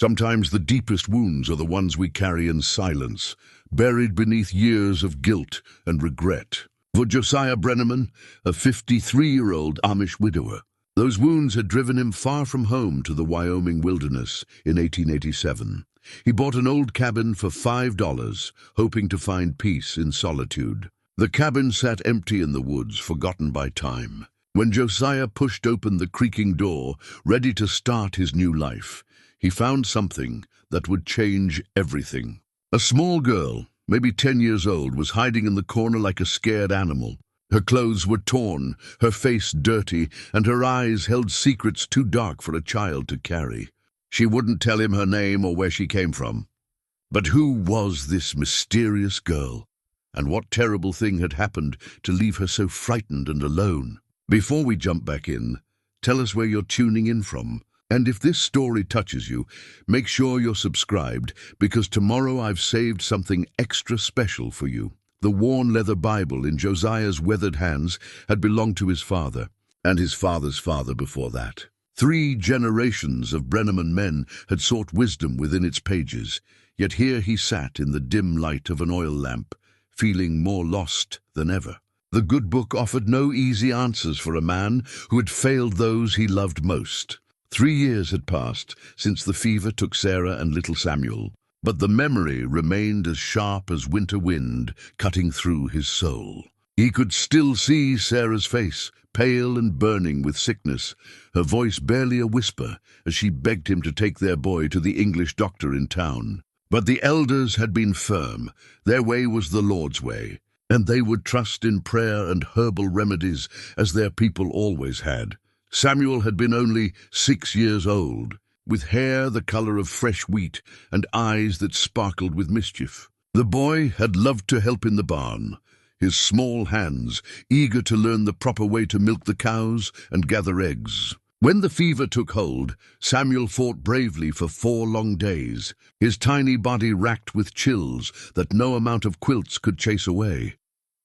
Sometimes the deepest wounds are the ones we carry in silence, buried beneath years of guilt and regret. For Josiah Brenneman, a 53-year-old Amish widower, those wounds had driven him far from home to the Wyoming wilderness in 1887. He bought an old cabin for $5, hoping to find peace in solitude. The cabin sat empty in the woods, forgotten by time. When Josiah pushed open the creaking door, ready to start his new life, he found something that would change everything. A small girl, maybe 10 years old, was hiding in the corner like a scared animal. Her clothes were torn, her face dirty, and her eyes held secrets too dark for a child to carry. She wouldn't tell him her name or where she came from. But who was this mysterious girl? And what terrible thing had happened to leave her so frightened and alone? Before we jump back in, tell us where you're tuning in from. And if this story touches you, make sure you're subscribed, because tomorrow I've saved something extra special for you. The worn leather Bible in Josiah's weathered hands had belonged to his father, and his father's father before that. 3 generations of Brenneman men had sought wisdom within its pages, yet here he sat in the dim light of an oil lamp, feeling more lost than ever. The good book offered no easy answers for a man who had failed those he loved most. 3 years had passed since the fever took Sarah and little Samuel, but the memory remained as sharp as winter wind cutting through his soul. He could still see Sarah's face, pale and burning with sickness, her voice barely a whisper as she begged him to take their boy to the English doctor in town. But the elders had been firm. Their way was the Lord's way, and they would trust in prayer and herbal remedies as their people always had. Samuel had been only 6 years old, with hair the color of fresh wheat and eyes that sparkled with mischief. The boy had loved to help in the barn, his small hands eager to learn the proper way to milk the cows and gather eggs. When the fever took hold, Samuel fought bravely for 4 long days, his tiny body racked with chills that no amount of quilts could chase away.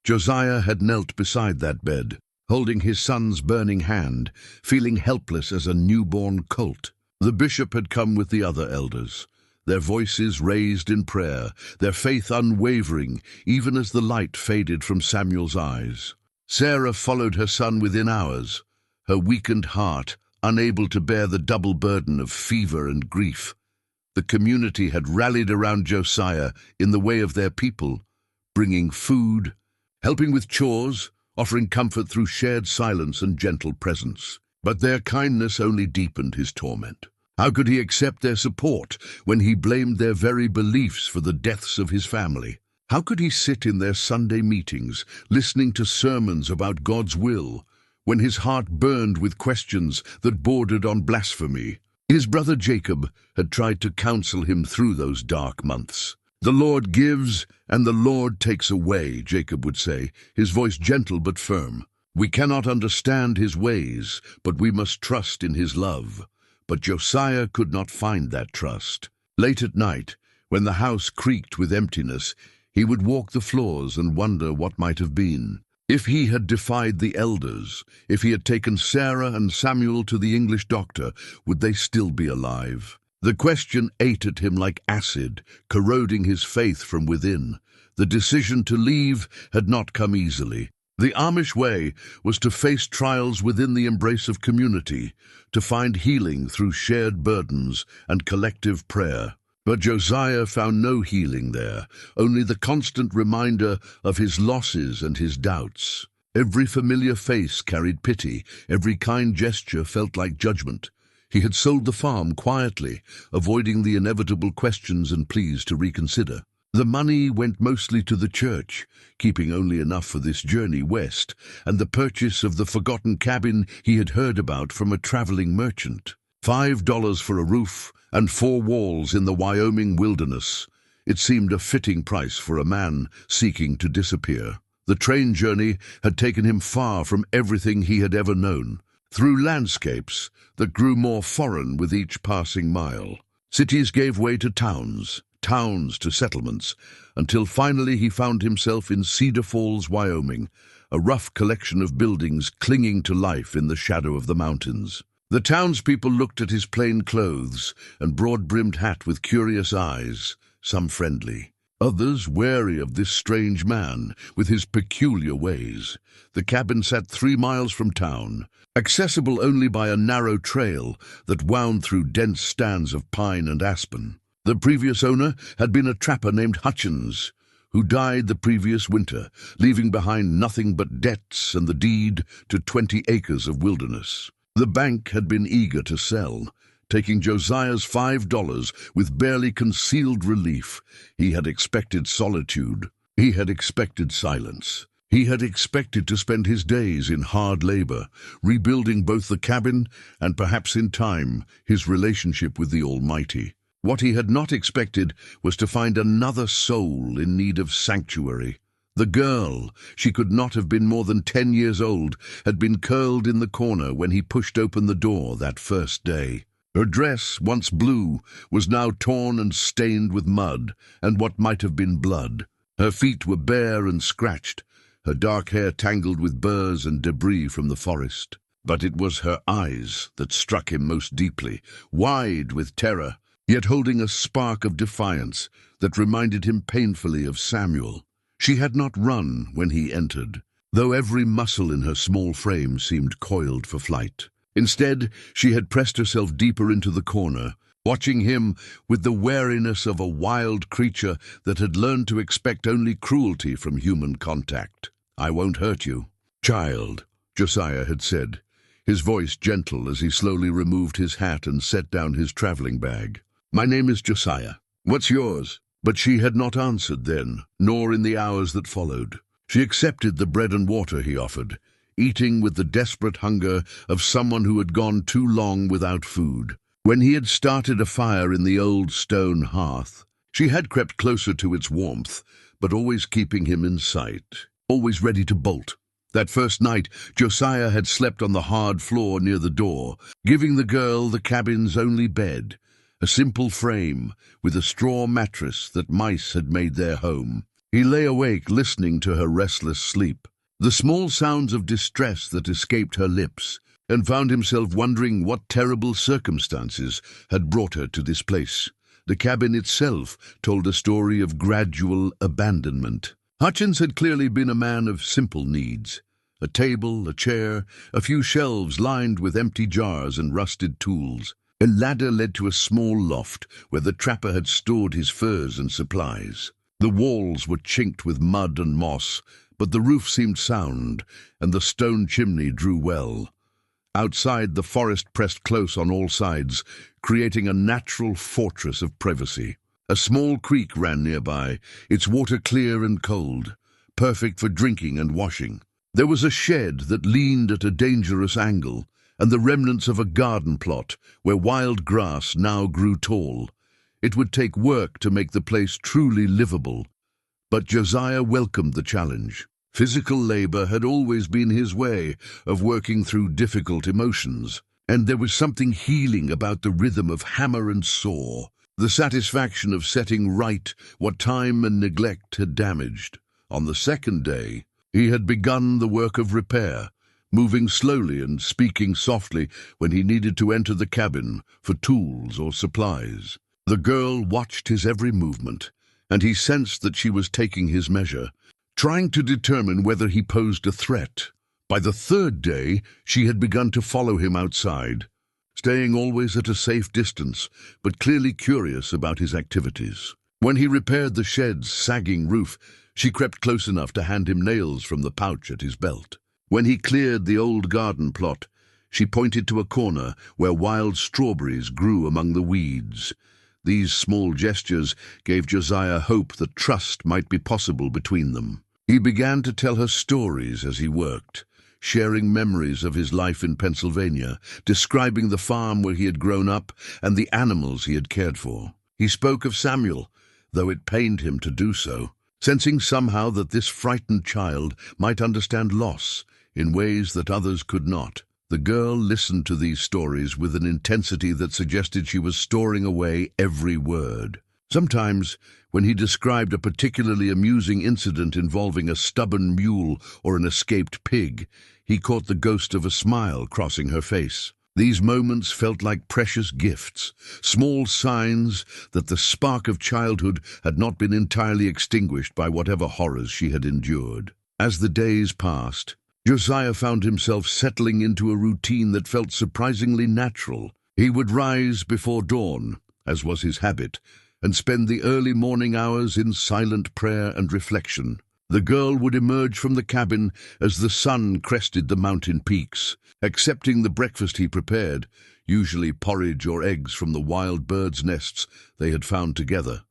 Josiah had knelt beside that bed, holding his son's burning hand, feeling helpless as a newborn colt. The bishop had come with the other elders, their voices raised in prayer, their faith unwavering, even as the light faded from Samuel's eyes. Sarah followed her son within hours, her weakened heart unable to bear the double burden of fever and grief. The community had rallied around Josiah in the way of their people, bringing food, helping with chores, offering comfort through shared silence and gentle presence. But their kindness only deepened his torment. How could he accept their support when he blamed their very beliefs for the deaths of his family? How could he sit in their Sunday meetings, listening to sermons about God's will, when his heart burned with questions that bordered on blasphemy? His brother Jacob had tried to counsel him through those dark months. "The Lord gives, and the Lord takes away," Jacob would say, his voice gentle but firm. "We cannot understand his ways, but we must trust in his love." But Josiah could not find that trust. Late at night, when the house creaked with emptiness, he would walk the floors and wonder what might have been. If he had defied the elders, if he had taken Sarah and Samuel to the English doctor, would they still be alive? The question ate at him like acid, corroding his faith from within. The decision to leave had not come easily. The Amish way was to face trials within the embrace of community, to find healing through shared burdens and collective prayer. But Josiah found no healing there, only the constant reminder of his losses and his doubts. Every familiar face carried pity, every kind gesture felt like judgment. He had sold the farm quietly, avoiding the inevitable questions and pleas to reconsider. The money went mostly to the church, keeping only enough for this journey west, and the purchase of the forgotten cabin he had heard about from a traveling merchant. $5 for a roof and 4 walls in the Wyoming wilderness. It seemed a fitting price for a man seeking to disappear. The train journey had taken him far from everything he had ever known, through landscapes that grew more foreign with each passing mile. Cities gave way to towns, towns to settlements, until finally he found himself in Cedar Falls, Wyoming, a rough collection of buildings clinging to life in the shadow of the mountains. The townspeople looked at his plain clothes and broad-brimmed hat with curious eyes, some friendly, others wary of this strange man with his peculiar ways. The cabin sat 3 miles from town, accessible only by a narrow trail that wound through dense stands of pine and aspen. The previous owner had been a trapper named Hutchins, who died the previous winter, leaving behind nothing but debts and the deed to 20 acres of wilderness. The bank had been eager to sell, taking Josiah's $5 with barely concealed relief. He had expected solitude. He had expected silence. He had expected to spend his days in hard labor, rebuilding both the cabin and perhaps in time his relationship with the Almighty. What he had not expected was to find another soul in need of sanctuary. The girl, she could not have been more than 10 years old, had been curled in the corner when he pushed open the door that first day. Her dress, once blue, was now torn and stained with mud and what might have been blood. Her feet were bare and scratched, her dark hair tangled with burrs and debris from the forest. But it was her eyes that struck him most deeply, wide with terror, yet holding a spark of defiance that reminded him painfully of Samuel. She had not run when he entered, though every muscle in her small frame seemed coiled for flight. Instead, she had pressed herself deeper into the corner, watching him with the wariness of a wild creature that had learned to expect only cruelty from human contact. "I won't hurt you, child," Josiah had said, his voice gentle as he slowly removed his hat and set down his traveling bag. "My name is Josiah. What's yours?" But she had not answered then, nor in the hours that followed. She accepted the bread and water he offered, eating with the desperate hunger of someone who had gone too long without food. When he had started a fire in the old stone hearth, she had crept closer to its warmth, but always keeping him in sight, always ready to bolt. That first night, Josiah had slept on the hard floor near the door, giving the girl the cabin's only bed, a simple frame with a straw mattress that mice had made their home. He lay awake listening to her restless sleep, the small sounds of distress that escaped her lips, and found himself wondering what terrible circumstances had brought her to this place. The cabin itself told a story of gradual abandonment. Hutchins had clearly been a man of simple needs. A table, a chair, a few shelves lined with empty jars and rusted tools. A ladder led to a small loft where the trapper had stored his furs and supplies. The walls were chinked with mud and moss, but the roof seemed sound, and the stone chimney drew well. Outside, the forest pressed close on all sides, creating a natural fortress of privacy. A small creek ran nearby, its water clear and cold, perfect for drinking and washing. There was a shed that leaned at a dangerous angle, and the remnants of a garden plot where wild grass now grew tall. It would take work to make the place truly livable, but Josiah welcomed the challenge. Physical labor had always been his way of working through difficult emotions, and there was something healing about the rhythm of hammer and saw, the satisfaction of setting right what time and neglect had damaged. On the second day, he had begun the work of repair, moving slowly and speaking softly when he needed to enter the cabin for tools or supplies. The girl watched his every movement, and he sensed that she was taking his measure, trying to determine whether he posed a threat. By the third day, she had begun to follow him outside, staying always at a safe distance, but clearly curious about his activities. When he repaired the shed's sagging roof, she crept close enough to hand him nails from the pouch at his belt. When he cleared the old garden plot, she pointed to a corner where wild strawberries grew among the weeds. These small gestures gave Josiah hope that trust might be possible between them. He began to tell her stories as he worked, sharing memories of his life in Pennsylvania, describing the farm where he had grown up and the animals he had cared for. He spoke of Samuel, though it pained him to do so, sensing somehow that this frightened child might understand loss in ways that others could not. The girl listened to these stories with an intensity that suggested she was storing away every word. Sometimes, when he described a particularly amusing incident involving a stubborn mule or an escaped pig, he caught the ghost of a smile crossing her face. These moments felt like precious gifts, small signs that the spark of childhood had not been entirely extinguished by whatever horrors she had endured. As the days passed, Josiah found himself settling into a routine that felt surprisingly natural. He would rise before dawn, as was his habit, and spend the early morning hours in silent prayer and reflection. The girl would emerge from the cabin as the sun crested the mountain peaks, accepting the breakfast he prepared, usually porridge or eggs from the wild birds' nests they had found together.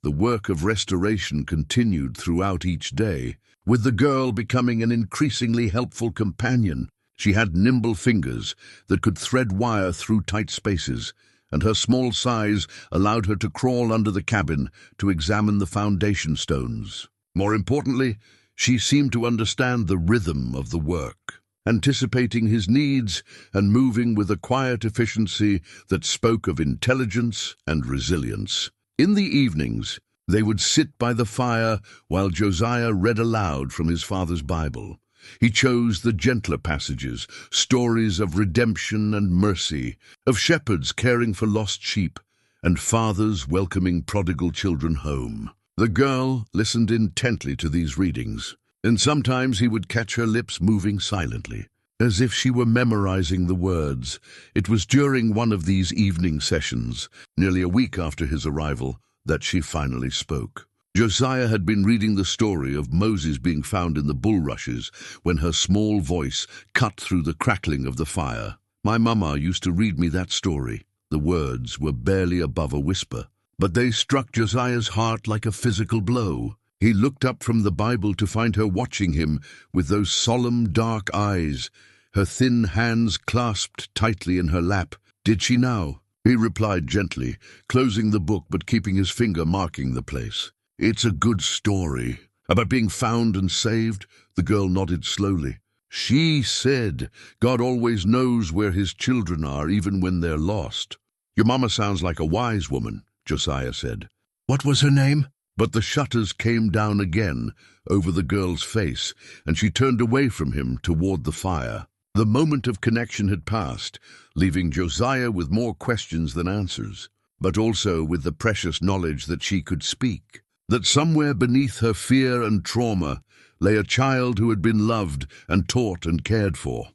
The work of restoration continued throughout each day, with the girl becoming an increasingly helpful companion. She had nimble fingers that could thread wire through tight spaces, and her small size allowed her to crawl under the cabin to examine the foundation stones. More importantly, she seemed to understand the rhythm of the work, anticipating his needs and moving with a quiet efficiency that spoke of intelligence and resilience. In the evenings, they would sit by the fire while Josiah read aloud from his father's Bible. He chose the gentler passages, stories of redemption and mercy, of shepherds caring for lost sheep, and fathers welcoming prodigal children home. The girl listened intently to these readings, and sometimes he would catch her lips moving silently, as if she were memorizing the words. It was during one of these evening sessions, nearly a week after his arrival, that she finally spoke. Josiah had been reading the story of Moses being found in the bulrushes when her small voice cut through the crackling of the fire. "My mama used to read me that story." The words were barely above a whisper, but they struck Josiah's heart like a physical blow. He looked up from the Bible to find her watching him with those solemn, dark eyes, her thin hands clasped tightly in her lap. "Did she now?" He replied gently, closing the book but keeping his finger marking the place. "It's a good story." "About being found and saved?" The girl nodded slowly. "She said God always knows where his children are, even when they're lost." "Your mama sounds like a wise woman," Josiah said. "What was her name?" But the shutters came down again over the girl's face, and she turned away from him toward the fire. The moment of connection had passed, leaving Josiah with more questions than answers, but also with the precious knowledge that she could speak, that somewhere beneath her fear and trauma lay a child who had been loved and taught and cared for.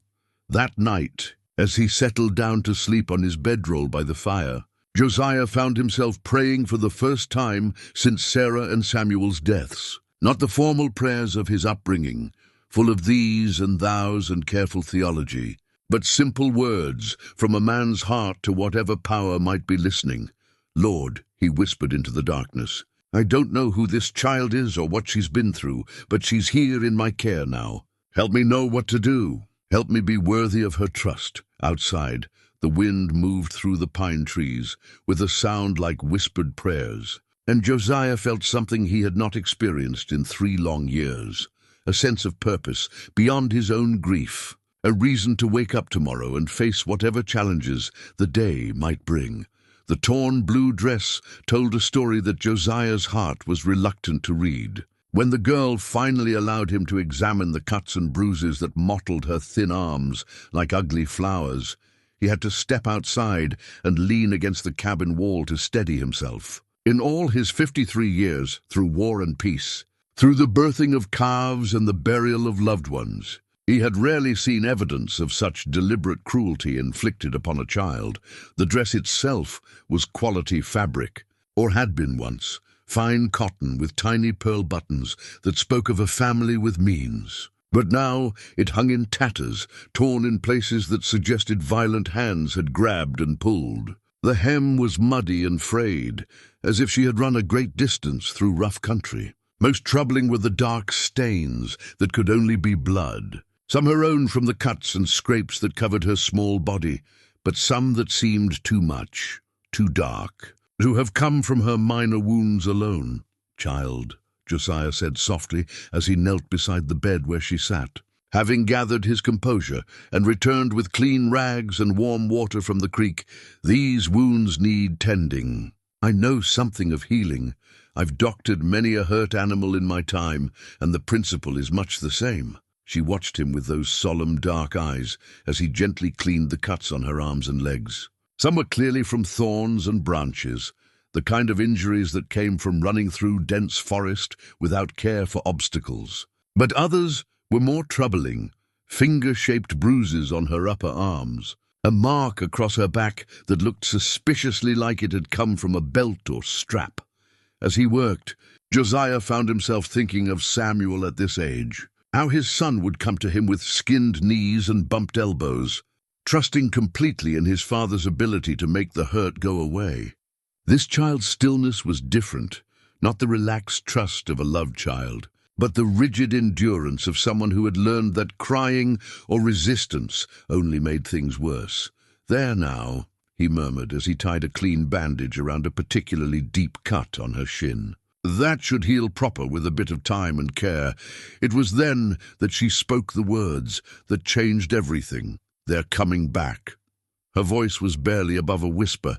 That night, as he settled down to sleep on his bedroll by the fire, Josiah found himself praying for the first time since Sarah and Samuel's deaths. Not the formal prayers of his upbringing, full of these and thous and careful theology, but simple words from a man's heart to whatever power might be listening. "Lord," he whispered into the darkness, "I don't know who this child is or what she's been through, but she's here in my care now. Help me know what to do. Help me be worthy of her trust." Outside, the wind moved through the pine trees with a sound like whispered prayers, and Josiah felt something he had not experienced in 3 long years, a sense of purpose beyond his own grief, a reason to wake up tomorrow and face whatever challenges the day might bring. The torn blue dress told a story that Josiah's heart was reluctant to read. When the girl finally allowed him to examine the cuts and bruises that mottled her thin arms like ugly flowers, he had to step outside and lean against the cabin wall to steady himself. In all his 53 years, through war and peace, through the birthing of calves and the burial of loved ones, he had rarely seen evidence of such deliberate cruelty inflicted upon a child. The dress itself was quality fabric, or had been once, fine cotton with tiny pearl buttons that spoke of a family with means. But now it hung in tatters, torn in places that suggested violent hands had grabbed and pulled. The hem was muddy and frayed, as if she had run a great distance through rough country. Most troubling were the dark stains that could only be blood, some her own from the cuts and scrapes that covered her small body, but some that seemed too much, too dark, to have come from her minor wounds alone. "Child," Josiah said softly as he knelt beside the bed where she sat. Having gathered his composure and returned with clean rags and warm water from the creek, "These wounds need tending. I know something of healing. I've doctored many a hurt animal in my time, and the principle is much the same." She watched him with those solemn dark eyes as he gently cleaned the cuts on her arms and legs. Some were clearly from thorns and branches, the kind of injuries that came from running through dense forest without care for obstacles. But others were more troubling, finger-shaped bruises on her upper arms, a mark across her back that looked suspiciously like it had come from a belt or strap. As he worked, Josiah found himself thinking of Samuel at this age, how his son would come to him with skinned knees and bumped elbows, trusting completely in his father's ability to make the hurt go away. This child's stillness was different, not the relaxed trust of a loved child, but the rigid endurance of someone who had learned that crying or resistance only made things worse. "There now," he murmured as he tied a clean bandage around a particularly deep cut on her shin. "That should heal proper with a bit of time and care." It was then that she spoke the words that changed everything. "They're coming back." Her voice was barely above a whisper,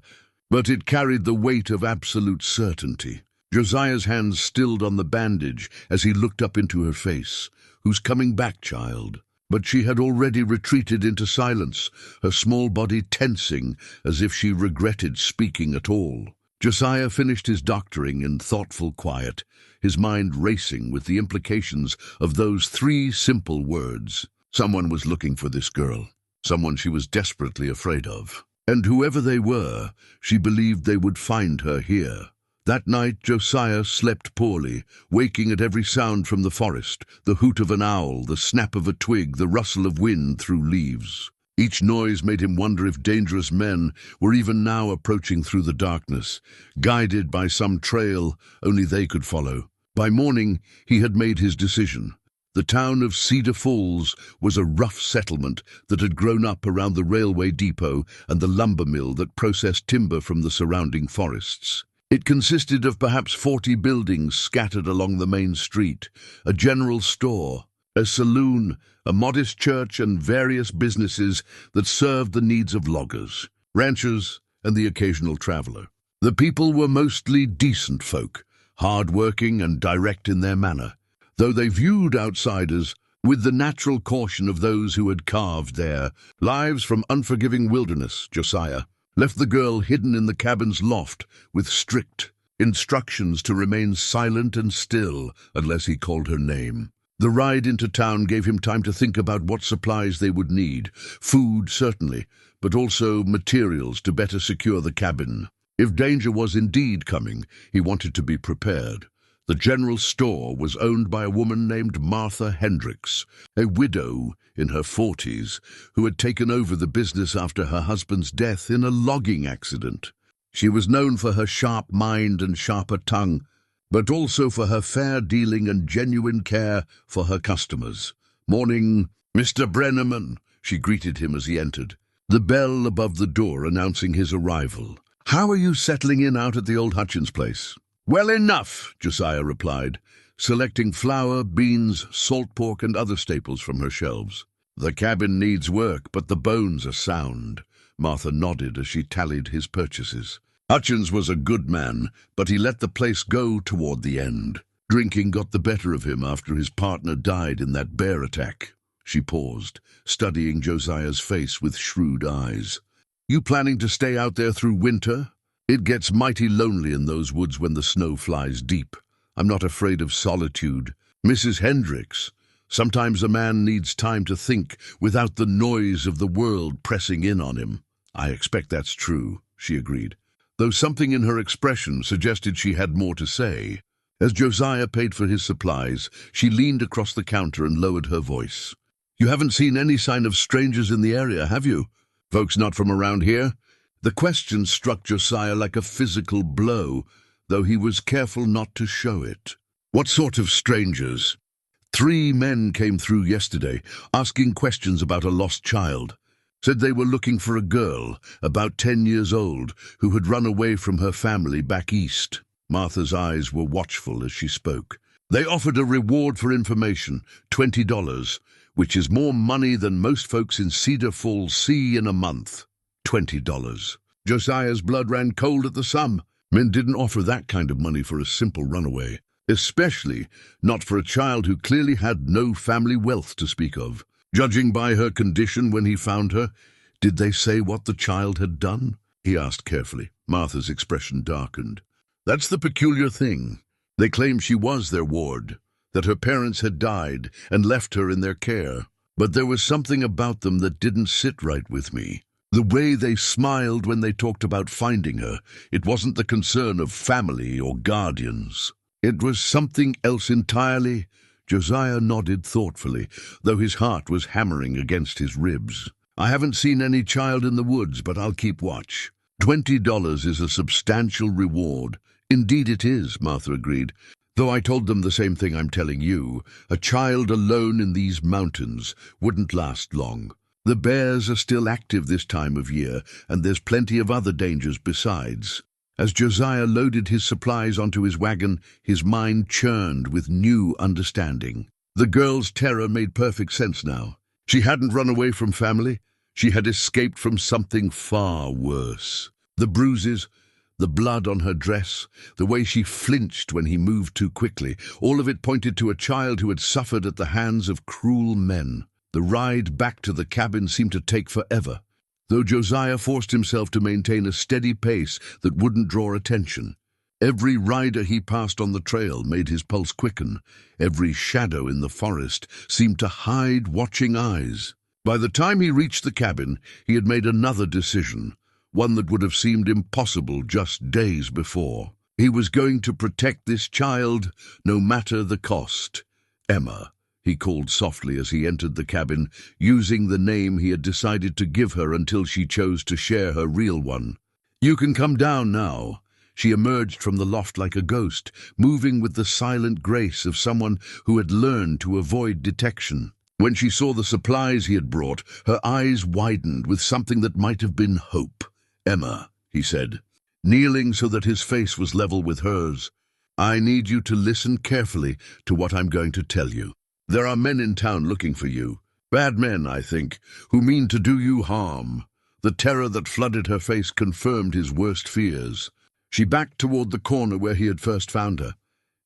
but it carried the weight of absolute certainty. Josiah's hands stilled on the bandage as he looked up into her face. "Who's coming back, child?" But she had already retreated into silence, her small body tensing as if she regretted speaking at all. Josiah finished his doctoring in thoughtful quiet, his mind racing with the implications of those three simple words. Someone was looking for this girl, someone she was desperately afraid of. And whoever they were, she believed they would find her here. That night Josiah slept poorly, waking at every sound from the forest, the hoot of an owl, the snap of a twig, the rustle of wind through leaves. Each noise made him wonder if dangerous men were even now approaching through the darkness, guided by some trail only they could follow. By morning he had made his decision. The town of Cedar Falls was a rough settlement that had grown up around the railway depot and the lumber mill that processed timber from the surrounding forests. It consisted of perhaps 40 buildings scattered along the main street, a general store, a saloon, a modest church, and various businesses that served the needs of loggers, ranchers, and the occasional traveler. The people were mostly decent folk, hard-working and direct in their manner, though they viewed outsiders with the natural caution of those who had carved their lives from unforgiving wilderness. Josiah left the girl hidden in the cabin's loft with strict instructions to remain silent and still unless he called her name. The ride into town gave him time to think about what supplies they would need. Food, certainly, but also materials to better secure the cabin. If danger was indeed coming, he wanted to be prepared. The general store was owned by a woman named Martha Hendricks, a widow in her 40s, who had taken over the business after her husband's death in a logging accident. She was known for her sharp mind and sharper tongue, but also for her fair dealing and genuine care for her customers. "Morning, Mr. Brenneman," she greeted him as he entered, the bell above the door announcing his arrival. "How are you settling in out at the old Hutchins place?" "Well enough," Josiah replied, selecting flour, beans, salt pork, and other staples from her shelves. "The cabin needs work, but the bones are sound." Martha nodded as she tallied his purchases. "Hutchins was a good man, but he let the place go toward the end. Drinking got the better of him after his partner died in that bear attack." She paused, studying Josiah's face with shrewd eyes. "You planning to stay out there through winter? It gets mighty lonely in those woods when the snow flies deep. I'm not afraid of solitude. Mrs. Hendricks, sometimes a man needs time to think without the noise of the world pressing in on him." "I expect that's true," she agreed, though something in her expression suggested she had more to say. As Josiah paid for his supplies, she leaned across the counter and lowered her voice. "You haven't seen any sign of strangers in the area, have you? Folks not from around here?" The question struck Josiah like a physical blow, though he was careful not to show it. "What sort of strangers?" 3 men came through yesterday, asking questions about a lost child. Said they were looking for a girl, about 10 years old, who had run away from her family back east. Martha's eyes were watchful as she spoke. "They offered a reward for information, $20, which is more money than most folks in Cedar Falls see in a month." $20. Josiah's blood ran cold at the sum. Men didn't offer that kind of money for a simple runaway. especially not for a child who clearly had no family wealth to speak of. Judging by her condition when he found her, did they say what the child had done? He asked carefully. Martha's expression darkened. That's the peculiar thing. They claim she was their ward, that her parents had died and left her in their care. But there was something about them that didn't sit right with me. The way they smiled when they talked about finding her, it wasn't the concern of family or guardians. It was something else entirely. Josiah nodded thoughtfully, though his heart was hammering against his ribs. I haven't seen any child in the woods, but I'll keep watch. $20 is a substantial reward. Indeed it is, Martha agreed. Though I told them the same thing I'm telling you, a child alone in these mountains wouldn't last long. The bears are still active this time of year, and there's plenty of other dangers besides. As Josiah loaded his supplies onto his wagon, his mind churned with new understanding. The girl's terror made perfect sense now. She hadn't run away from family. She had escaped from something far worse. The bruises, the blood on her dress, the way she flinched when he moved too quickly, all of it pointed to a child who had suffered at the hands of cruel men. The ride back to the cabin seemed to take forever, though Josiah forced himself to maintain a steady pace that wouldn't draw attention. Every rider he passed on the trail made his pulse quicken. Every shadow in the forest seemed to hide watching eyes. By the time he reached the cabin, he had made another decision, one that would have seemed impossible just days before. He was going to protect this child, no matter the cost. Emma, he called softly as he entered the cabin, using the name he had decided to give her until she chose to share her real one. You can come down now. She emerged from the loft like a ghost, moving with the silent grace of someone who had learned to avoid detection. When she saw the supplies he had brought, her eyes widened with something that might have been hope. Emma, he said, kneeling so that his face was level with hers, I need you to listen carefully to what I'm going to tell you. There are men in town looking for you. Bad men, I think, who mean to do you harm. The terror that flooded her face confirmed his worst fears. She backed toward the corner where he had first found her.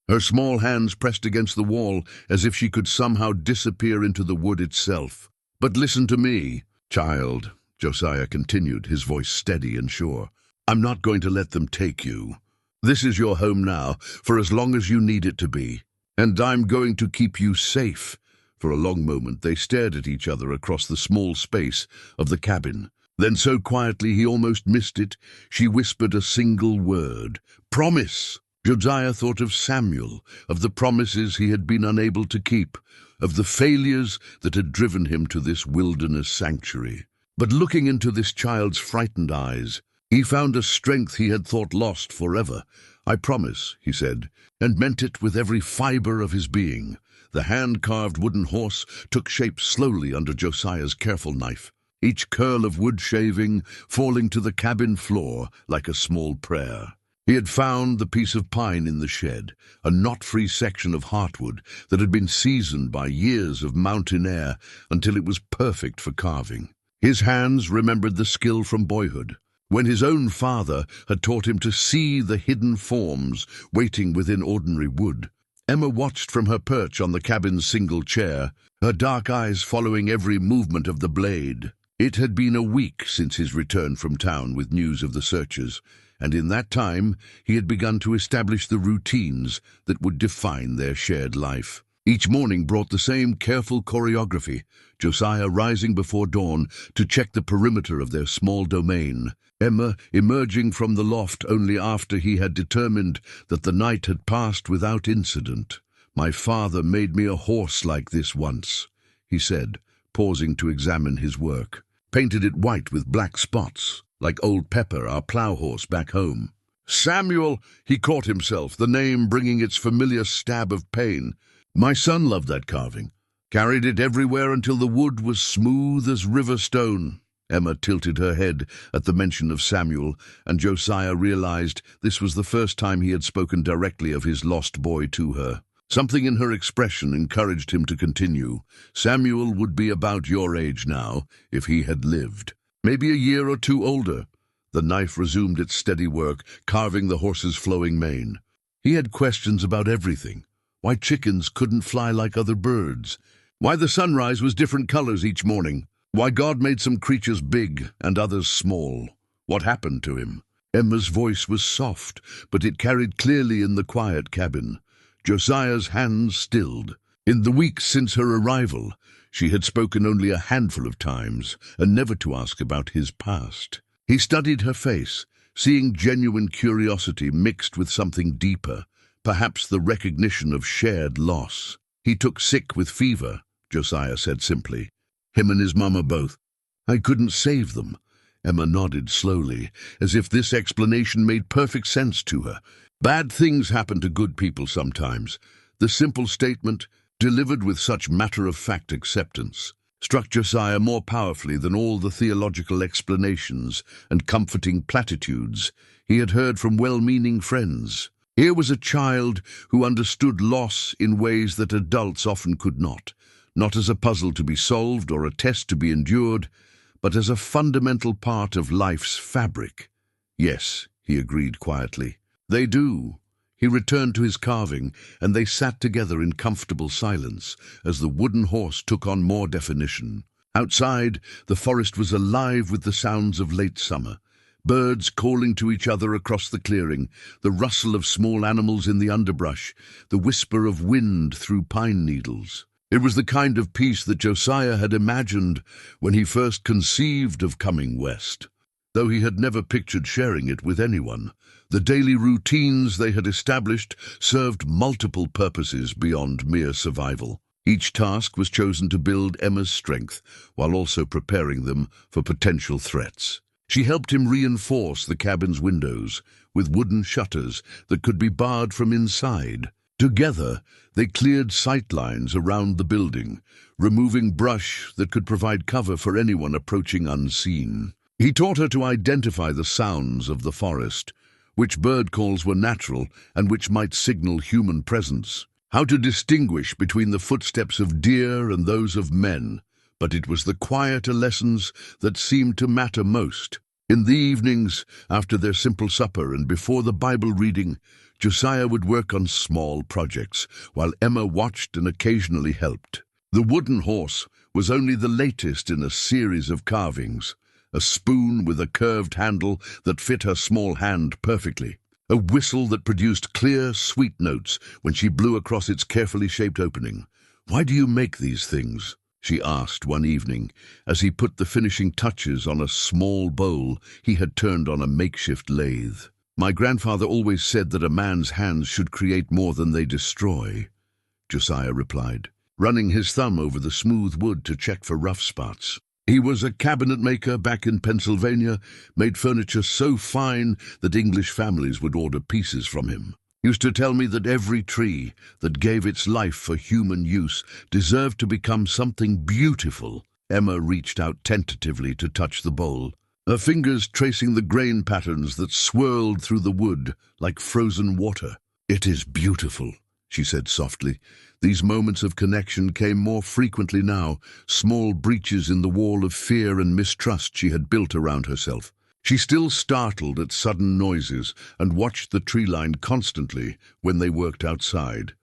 Her small hands pressed against the wall as if she could somehow disappear into the wood itself. But listen to me, child, Josiah continued, his voice steady and sure. I'm not going to let them take you. This is your home now, for as long as you need it to be. And I'm going to keep you safe. For a long moment they stared at each other across the small space of the cabin. Then so quietly he almost missed it, she whispered a single word. Promise! Josiah thought of Samuel, of the promises he had been unable to keep, of the failures that had driven him to this wilderness sanctuary. But looking into this child's frightened eyes, he found a strength he had thought lost forever. I promise, he said, and meant it with every fiber of his being. The hand-carved wooden horse took shape slowly under Josiah's careful knife, each curl of wood shaving falling to the cabin floor like a small prayer. He had found the piece of pine in the shed, a knot-free section of heartwood that had been seasoned by years of mountain air until it was perfect for carving. His hands remembered the skill from boyhood, when his own father had taught him to see the hidden forms waiting within ordinary wood. Emma watched from her perch on the cabin's single chair, her dark eyes following every movement of the blade. It had been a week since his return from town with news of the searchers, and in that time he had begun to establish the routines that would define their shared life. Each morning brought the same careful choreography, Josiah rising before dawn to check the perimeter of their small domain, Emma emerging from the loft only after he had determined that the night had passed without incident. My father made me a horse like this once, he said, pausing to examine his work. Painted it white with black spots, like old Pepper, our plough horse back home. Samuel, he caught himself, the name bringing its familiar stab of pain. My son loved that carving, carried it everywhere until the wood was smooth as river stone. Emma tilted her head at the mention of Samuel, and Josiah realized this was the first time he had spoken directly of his lost boy to her. Something in her expression encouraged him to continue. Samuel would be about your age now, if he had lived. Maybe a year or two older. The knife resumed its steady work, carving the horse's flowing mane. He had questions about everything. Why chickens couldn't fly like other birds. Why the sunrise was different colors each morning. Why God made some creatures big and others small. What happened to him? Emma's voice was soft, but it carried clearly in the quiet cabin. Josiah's hands stilled. In the weeks since her arrival, she had spoken only a handful of times, and never to ask about his past. He studied her face, seeing genuine curiosity mixed with something deeper, perhaps the recognition of shared loss. He took sick with fever, Josiah said simply. Him and his mama both. I couldn't save them. Emma nodded slowly, as if this explanation made perfect sense to her. Bad things happen to good people sometimes. The simple statement, delivered with such matter-of-fact acceptance, struck Josiah more powerfully than all the theological explanations and comforting platitudes he had heard from well-meaning friends. Here was a child who understood loss in ways that adults often could not as a puzzle to be solved or a test to be endured, but as a fundamental part of life's fabric. Yes, he agreed quietly. They do. He returned to his carving, and they sat together in comfortable silence as the wooden horse took on more definition. Outside, the forest was alive with the sounds of late summer. Birds calling to each other across the clearing, the rustle of small animals in the underbrush, the whisper of wind through pine needles. It was the kind of peace that Josiah had imagined when he first conceived of coming west. Though he had never pictured sharing it with anyone, the daily routines they had established served multiple purposes beyond mere survival. Each task was chosen to build Emma's strength, while also preparing them for potential threats. She helped him reinforce the cabin's windows with wooden shutters that could be barred from inside. Together, they cleared sight lines around the building, removing brush that could provide cover for anyone approaching unseen. He taught her to identify the sounds of the forest, which bird calls were natural and which might signal human presence, how to distinguish between the footsteps of deer and those of men. But it was the quieter lessons that seemed to matter most. In the evenings, after their simple supper and before the Bible reading, Josiah would work on small projects, while Emma watched and occasionally helped. The wooden horse was only the latest in a series of carvings, a spoon with a curved handle that fit her small hand perfectly, a whistle that produced clear, sweet notes when she blew across its carefully shaped opening. "Why do you make these things?" she asked one evening, as he put the finishing touches on a small bowl he had turned on a makeshift lathe. "My grandfather always said that a man's hands should create more than they destroy," Josiah replied, running his thumb over the smooth wood to check for rough spots. He was a cabinet maker back in Pennsylvania, made furniture so fine that English families would order pieces from him. Used to tell me that every tree that gave its life for human use deserved to become something beautiful. Emma reached out tentatively to touch the bowl, her fingers tracing the grain patterns that swirled through the wood like frozen water. "It is beautiful," she said softly. These moments of connection came more frequently now, small breaches in the wall of fear and mistrust she had built around herself. She still startled at sudden noises and watched the tree line constantly when they worked outside.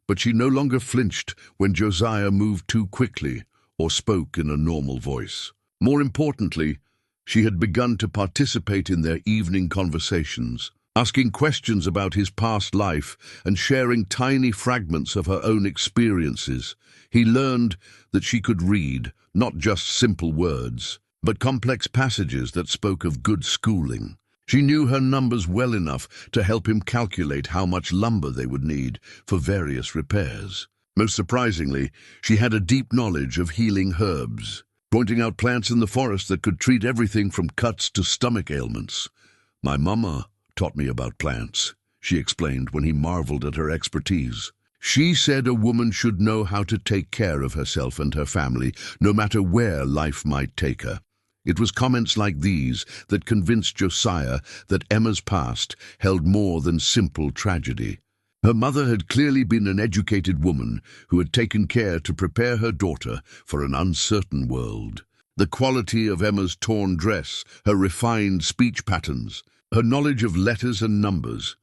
But she no longer flinched when Josiah moved too quickly or spoke in a normal voice. More importantly, she had begun to participate in their evening conversations, asking questions about his past life and sharing tiny fragments of her own experiences. He learned that she could read, not just simple words, but complex passages that spoke of good schooling. She knew her numbers well enough to help him calculate how much lumber they would need for various repairs. Most surprisingly, she had a deep knowledge of healing herbs, pointing out plants in the forest that could treat everything from cuts to stomach ailments. "My mama taught me about plants," she explained when he marveled at her expertise. "She said a woman should know how to take care of herself and her family, no matter where life might take her." It was comments like these that convinced Josiah that Emma's past held more than simple tragedy. Her mother had clearly been an educated woman who had taken care to prepare her daughter for an uncertain world. The quality of Emma's torn dress, her refined speech patterns, her knowledge of letters and numbers,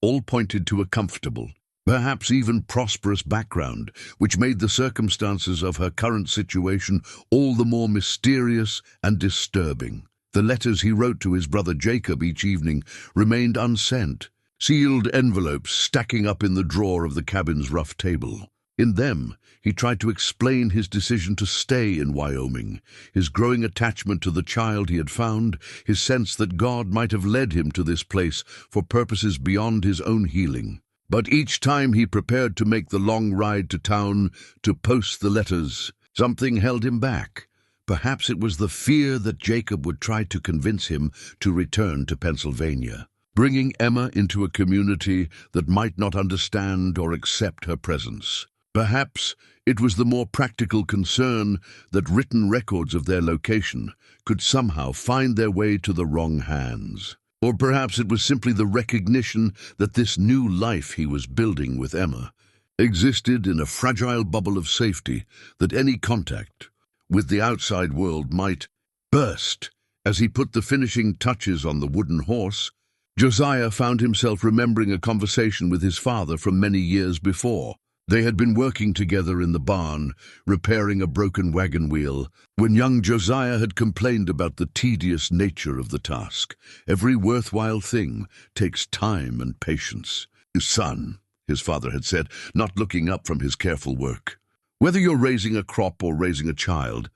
all pointed to a comfortable, perhaps even prosperous background, which made the circumstances of her current situation all the more mysterious and disturbing. The letters he wrote to his brother Jacob each evening remained unsent, sealed envelopes stacking up in the drawer of the cabin's rough table. In them, he tried to explain his decision to stay in Wyoming, his growing attachment to the child he had found, his sense that God might have led him to this place for purposes beyond his own healing. But each time he prepared to make the long ride to town to post the letters, something held him back. Perhaps it was the fear that Jacob would try to convince him to return to Pennsylvania, bringing Emma into a community that might not understand or accept her presence. Perhaps it was the more practical concern that written records of their location could somehow find their way to the wrong hands. Or perhaps it was simply the recognition that this new life he was building with Emma existed in a fragile bubble of safety that any contact with the outside world might burst. As he put the finishing touches on the wooden horse, Josiah found himself remembering a conversation with his father from many years before. They had been working together in the barn, repairing a broken wagon wheel, when young Josiah had complained about the tedious nature of the task. Every worthwhile thing takes time and patience. "Son," his father had said, not looking up from his careful work, "whether you're raising a crop or raising a child,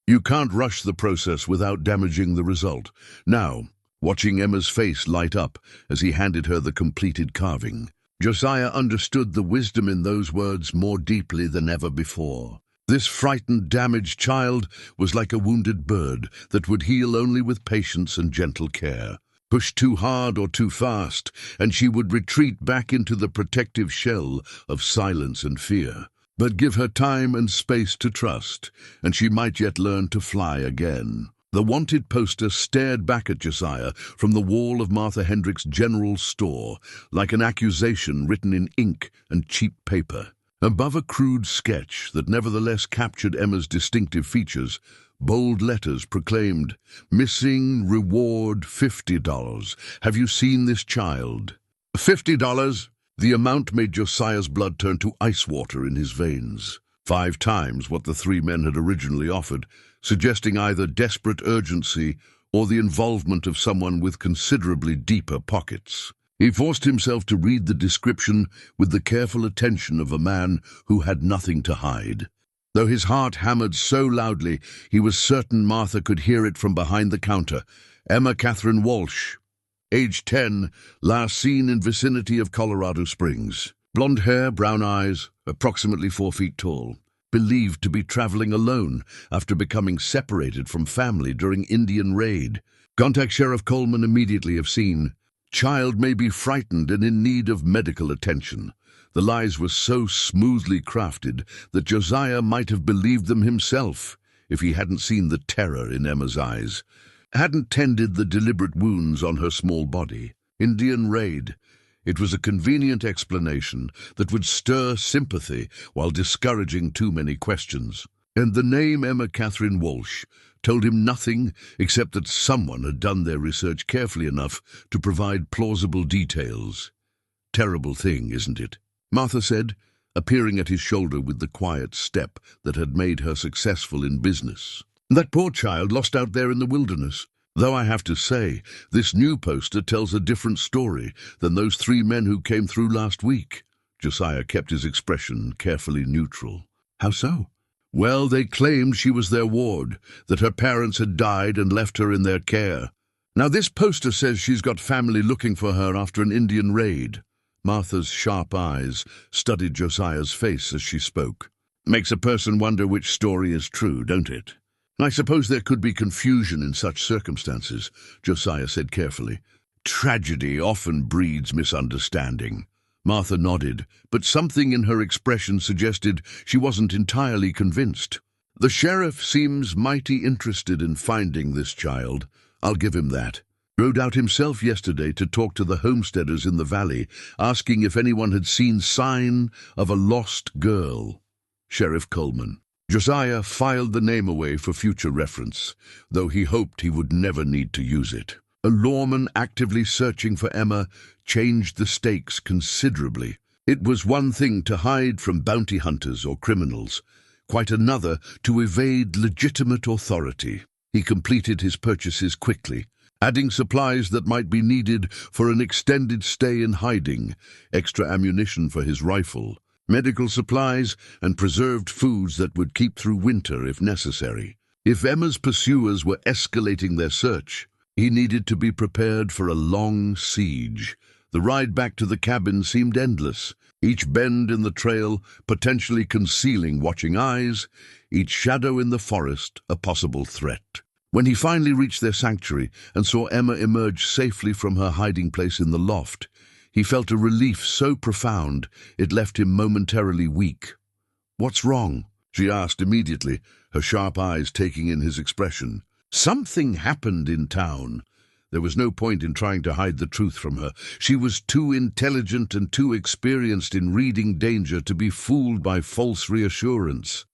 you can't rush the process without damaging the result." Now, watching Emma's face light up as he handed her the completed carving, Josiah understood the wisdom in those words more deeply than ever before. This frightened, damaged child was like a wounded bird that would heal only with patience and gentle care. Push too hard or too fast, and she would retreat back into the protective shell of silence and fear. But give her time and space to trust, and she might yet learn to fly again. The wanted poster stared back at Josiah from the wall of Martha Hendrick's general store, like an accusation written in ink and cheap paper. Above a crude sketch that nevertheless captured Emma's distinctive features, bold letters proclaimed, "Missing, reward $50. Have you seen this child?" $50? The amount made Josiah's blood turn to ice water in his veins. 5 times what the 3 men had originally offered, suggesting either desperate urgency or the involvement of someone with considerably deeper pockets. He forced himself to read the description with the careful attention of a man who had nothing to hide. Though his heart hammered so loudly, he was certain Martha could hear it from behind the counter. Emma Catherine Walsh, age 10, last seen in vicinity of Colorado Springs. Blonde hair, brown eyes, approximately 4 feet tall. Believed to be traveling alone after becoming separated from family during Indian raid. Contact Sheriff Coleman immediately if seen. Child may be frightened and in need of medical attention. The lies were so smoothly crafted that Josiah might have believed them himself if he hadn't seen the terror in Emma's eyes, hadn't tended the deliberate wounds on her small body. Indian raid. It was a convenient explanation that would stir sympathy while discouraging too many questions. And the name Emma Catherine Walsh told him nothing except that someone had done their research carefully enough to provide plausible details. Terrible thing, isn't it? Martha said, appearing at his shoulder with the quiet step that had made her successful in business. That poor child lost out there in the wilderness. Though I have to say, this new poster tells a different story than those 3 men who came through last week. Josiah kept his expression carefully neutral. How so? Well, they claimed she was their ward, that her parents had died and left her in their care. Now this poster says she's got family looking for her after an Indian raid. Martha's sharp eyes studied Josiah's face as she spoke. Makes a person wonder which story is true, don't it? "I suppose there could be confusion in such circumstances," Josiah said carefully. "Tragedy often breeds misunderstanding." Martha nodded, but something in her expression suggested she wasn't entirely convinced. "The sheriff seems mighty interested in finding this child. I'll give him that. Rode out himself yesterday to talk to the homesteaders in the valley, asking if anyone had seen sign of a lost girl." Sheriff Coleman. Josiah filed the name away for future reference, though he hoped he would never need to use it. A lawman actively searching for Emma changed the stakes considerably. It was one thing to hide from bounty hunters or criminals, quite another to evade legitimate authority. He completed his purchases quickly, adding supplies that might be needed for an extended stay in hiding, extra ammunition for his rifle, medical supplies, and preserved foods that would keep through winter if necessary. If Emma's pursuers were escalating their search, he needed to be prepared for a long siege. The ride back to the cabin seemed endless, each bend in the trail potentially concealing watching eyes, each shadow in the forest a possible threat. When he finally reached their sanctuary and saw Emma emerge safely from her hiding place in the loft, he felt a relief so profound it left him momentarily weak. "What's wrong?" she asked immediately, her sharp eyes taking in his expression. Something happened in town. There was no point in trying to hide the truth from her. She was too intelligent and too experienced in reading danger to be fooled by false reassurance.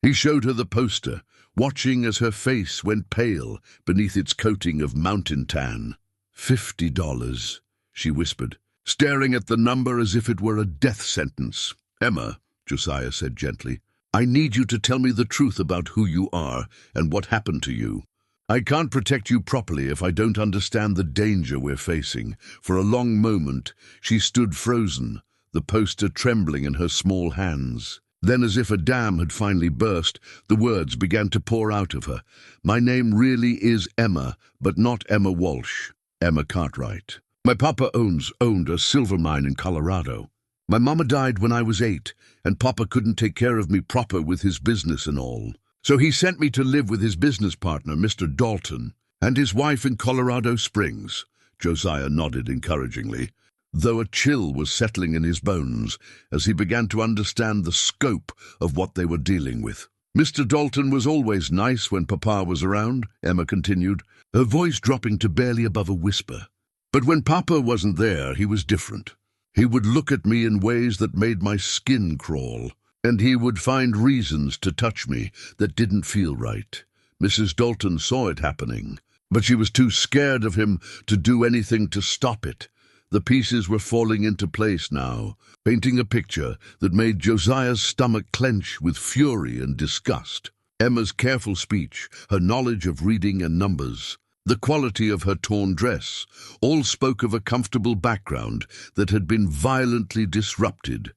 He showed her the poster, watching as her face went pale beneath its coating of mountain tan. $50, she whispered, staring at the number as if it were a death sentence. "Emma," Josiah said gently, "I need you to tell me the truth about who you are and what happened to you. I can't protect you properly if I don't understand the danger we're facing." For a long moment, she stood frozen, the poster trembling in her small hands. Then, as if a dam had finally burst, the words began to pour out of her. "My name really is Emma, but not Emma Walsh. Emma Cartwright. My papa owned a silver mine in Colorado. My mama died when I was 8, and papa couldn't take care of me proper with his business and all. So he sent me to live with his business partner, Mr. Dalton, and his wife in Colorado Springs." Josiah nodded encouragingly, though a chill was settling in his bones as he began to understand the scope of what they were dealing with. "Mr. Dalton was always nice when Papa was around," Emma continued, her voice dropping to barely above a whisper. "But when Papa wasn't there, he was different. He would look at me in ways that made my skin crawl. And he would find reasons to touch me that didn't feel right. Mrs. Dalton saw it happening, but she was too scared of him to do anything to stop it. The pieces were falling into place now, painting a picture that made Josiah's stomach clench with fury and disgust. Emma's careful speech, her knowledge of reading and numbers, the quality of her torn dress, all spoke of a comfortable background that had been violently disrupted.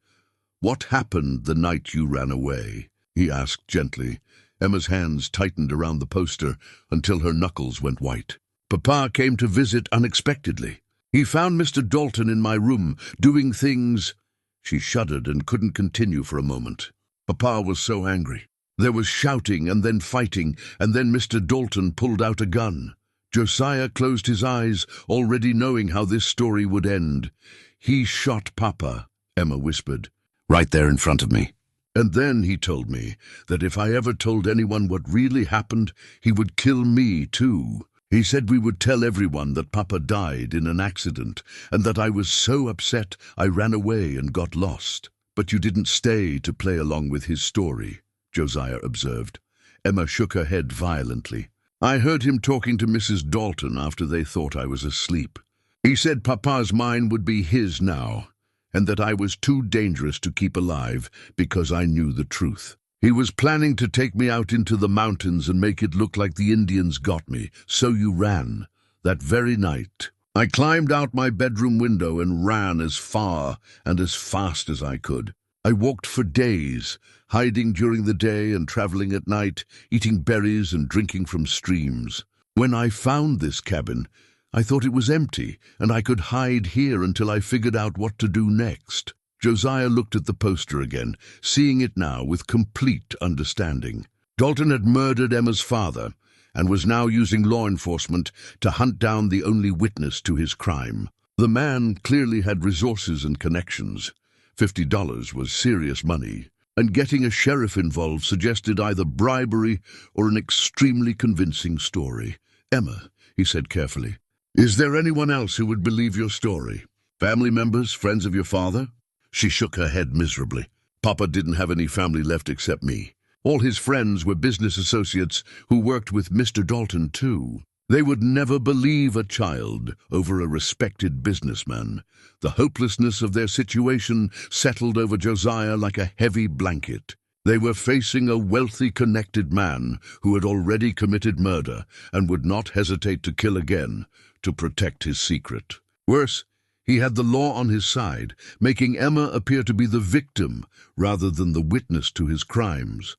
"What happened the night you ran away?" he asked gently. Emma's hands tightened around the poster until her knuckles went white. "Papa came to visit unexpectedly. He found Mr. Dalton in my room, doing things—" She shuddered and couldn't continue for a moment. Papa was so angry. There was shouting and then fighting, and then Mr. Dalton pulled out a gun. Josiah closed his eyes, already knowing how this story would end. "He shot Papa," Emma whispered. "Right there in front of me. And then he told me that if I ever told anyone what really happened, he would kill me too. He said we would tell everyone that Papa died in an accident, and that I was so upset I ran away and got lost." "But you didn't stay to play along with his story," Josiah observed. Emma shook her head violently. "I heard him talking to Mrs. Dalton after they thought I was asleep. He said Papa's mine would be his now, and that I was too dangerous to keep alive because I knew the truth. He was planning to take me out into the mountains and make it look like the Indians got me. So you ran. That very night, I climbed out my bedroom window and ran as far and as fast as I could. I walked for days, hiding during the day and traveling at night, eating berries and drinking from streams. When I found this cabin, I thought it was empty, and I could hide here until I figured out what to do next." Josiah looked at the poster again, seeing it now with complete understanding. Dalton had murdered Emma's father, and was now using law enforcement to hunt down the only witness to his crime. The man clearly had resources and connections. $50 was serious money, and getting a sheriff involved suggested either bribery or an extremely convincing story. "Emma," he said carefully, "is there anyone else who would believe your story? Family members, friends of your father?" She shook her head miserably. "Papa didn't have any family left except me. All his friends were business associates who worked with Mr. Dalton too. They would never believe a child over a respected businessman. The hopelessness of their situation settled over Josiah like a heavy blanket. They were facing a wealthy, connected man who had already committed murder and would not hesitate to kill again to protect his secret. Worse, he had the law on his side, making Emma appear to be the victim rather than the witness to his crimes.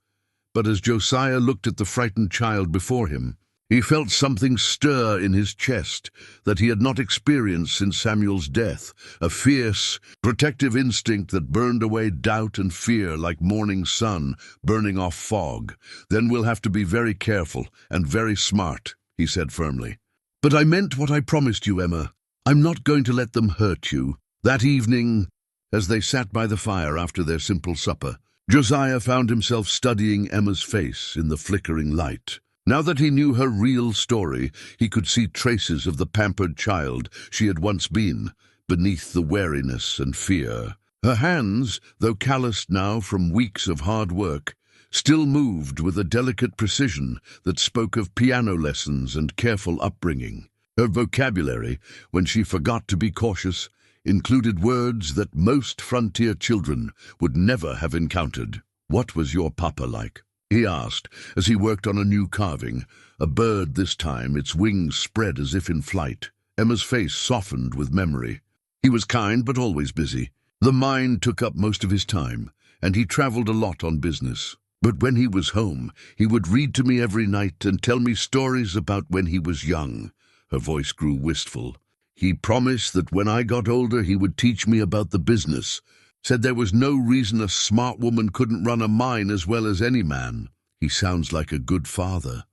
But as Josiah looked at the frightened child before him, he felt something stir in his chest that he had not experienced since Samuel's death, a fierce, protective instinct that burned away doubt and fear like morning sun burning off fog. "Then we'll have to be very careful and very smart," he said firmly. "But I meant what I promised you, Emma. I'm not going to let them hurt you." That evening, as they sat by the fire after their simple supper, Josiah found himself studying Emma's face in the flickering light. Now that he knew her real story, he could see traces of the pampered child she had once been beneath the wariness and fear. Her hands, though calloused now from weeks of hard work, still moved with a delicate precision that spoke of piano lessons and careful upbringing. Her vocabulary, when she forgot to be cautious, included words that most frontier children would never have encountered. "What was your papa like?" he asked as he worked on a new carving, a bird this time, its wings spread as if in flight. Emma's face softened with memory. "He was kind but always busy. The mine took up most of his time, and he traveled a lot on business. But when he was home, he would read to me every night and tell me stories about when he was young." Her voice grew wistful. "He promised that when I got older he would teach me about the business. Said there was no reason a smart woman couldn't run a mine as well as any man." "He sounds like a good father."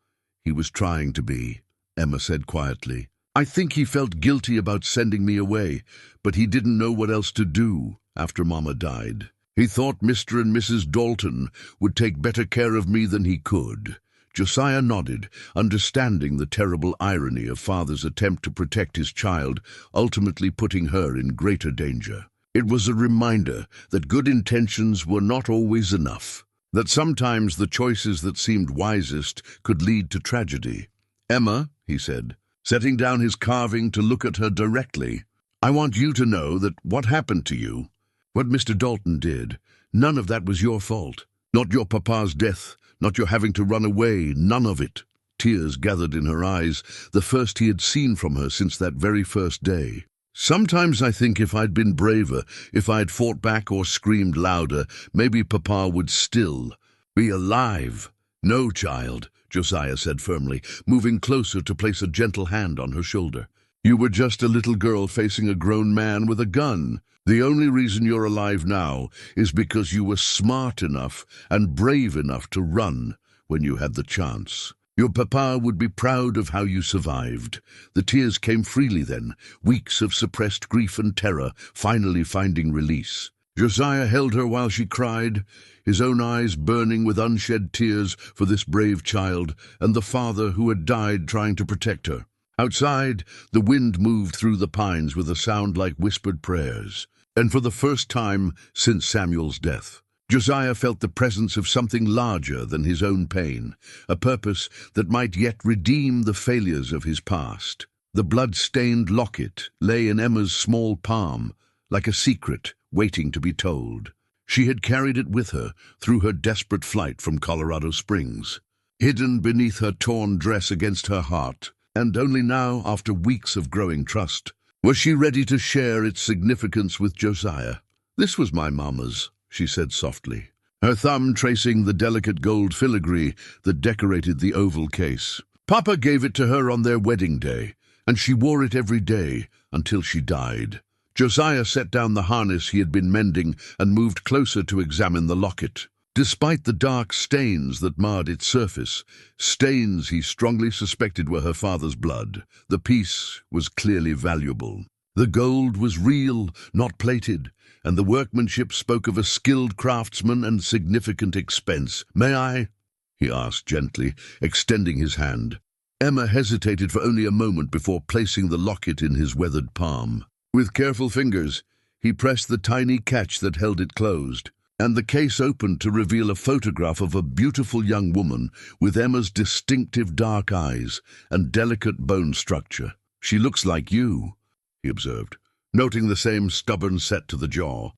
"He was trying to be," Emma said quietly. "I think he felt guilty about sending me away, but he didn't know what else to do after Mama died. He thought Mr. and Mrs. Dalton would take better care of me than he could." Josiah nodded, understanding the terrible irony of father's attempt to protect his child, ultimately putting her in greater danger. It was a reminder that good intentions were not always enough, that sometimes the choices that seemed wisest could lead to tragedy. "Emma," he said, setting down his carving to look at her directly, "I want you to know that what happened to you, what Mr. Dalton did, none of that was your fault. Not your papa's death, not your having to run away, none of it." Tears gathered in her eyes, the first he had seen from her since that very first day. "Sometimes I think if I'd been braver, if I'd fought back or screamed louder, maybe Papa would still be alive." "No, child," Josiah said firmly, moving closer to place a gentle hand on her shoulder. "You were just a little girl facing a grown man with a gun. The only reason you're alive now is because you were smart enough and brave enough to run when you had the chance. Your papa would be proud of how you survived." The tears came freely then, weeks of suppressed grief and terror finally finding release. Josiah held her while she cried, his own eyes burning with unshed tears for this brave child and the father who had died trying to protect her. Outside, the wind moved through the pines with a sound like whispered prayers. And for the first time since Samuel's death, Josiah felt the presence of something larger than his own pain, a purpose that might yet redeem the failures of his past. The blood-stained locket lay in Emma's small palm, like a secret waiting to be told. She had carried it with her through her desperate flight from Colorado Springs, hidden beneath her torn dress against her heart, and only now, after weeks of growing trust, was she ready to share its significance with Josiah. "This was my mama's," she said softly, her thumb tracing the delicate gold filigree that decorated the oval case. "Papa gave it to her on their wedding day, and she wore it every day until she died." Josiah set down the harness he had been mending and moved closer to examine the locket. Despite the dark stains that marred its surface, stains he strongly suspected were her father's blood, the piece was clearly valuable. The gold was real, not plated, and the workmanship spoke of a skilled craftsman and significant expense. "May I?" he asked gently, extending his hand. Emma hesitated for only a moment before placing the locket in his weathered palm. With careful fingers, he pressed the tiny catch that held it closed. and the case opened to reveal a photograph of a beautiful young woman with Emma's distinctive dark eyes and delicate bone structure. "She looks like you," he observed, noting the same stubborn set to the jaw,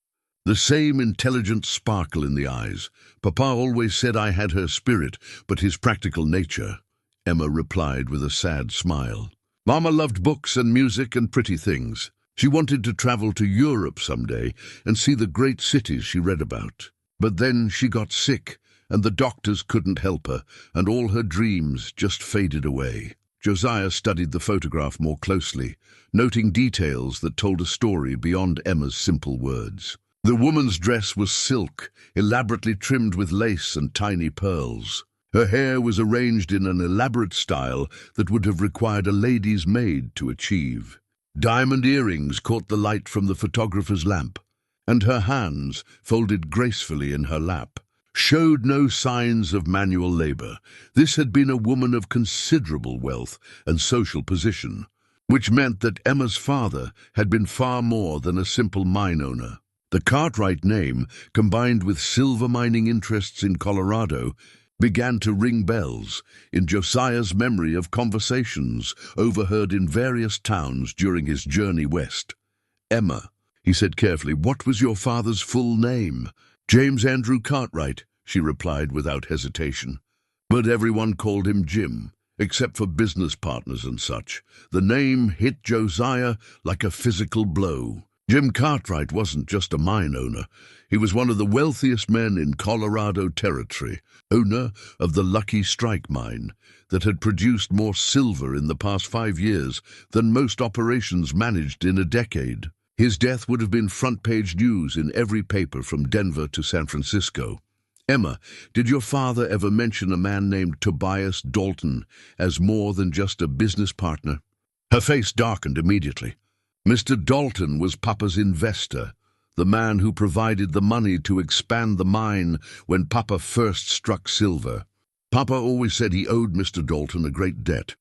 the same intelligent sparkle in the eyes. "Papa always said I had her spirit, but his practical nature," Emma replied with a sad smile. "Mama loved books and music and pretty things. She wanted to travel to Europe someday and see the great cities she read about. But then she got sick, and the doctors couldn't help her, and all her dreams just faded away." Josiah studied the photograph more closely, noting details that told a story beyond Emma's simple words. The woman's dress was silk, elaborately trimmed with lace and tiny pearls. Her hair was arranged in an elaborate style that would have required a lady's maid to achieve. Diamond earrings caught the light from the photographer's lamp, and her hands, folded gracefully in her lap, showed no signs of manual labor. This had been a woman of considerable wealth and social position, which meant that Emma's father had been far more than a simple mine owner. The Cartwright name, combined with silver mining interests in Colorado, began to ring bells in Josiah's memory of conversations overheard in various towns during his journey west. "Emma," he said carefully, "what was your father's full name?" "James Andrew Cartwright," she replied without hesitation. "But everyone called him Jim, except for business partners and such." The name hit Josiah like a physical blow. Jim Cartwright wasn't just a mine owner. He was one of the wealthiest men in Colorado Territory, owner of the Lucky Strike mine that had produced more silver in the past 5 years than most operations managed in a decade. His death would have been front-page news in every paper from Denver to San Francisco. "Emma, did your father ever mention a man named Tobias Dalton as more than just a business partner?" Her face darkened immediately. Mr. Dalton was Papa's investor, the man who provided the money to expand the mine when Papa first struck silver. Papa always said he owed Mr. Dalton a great debt,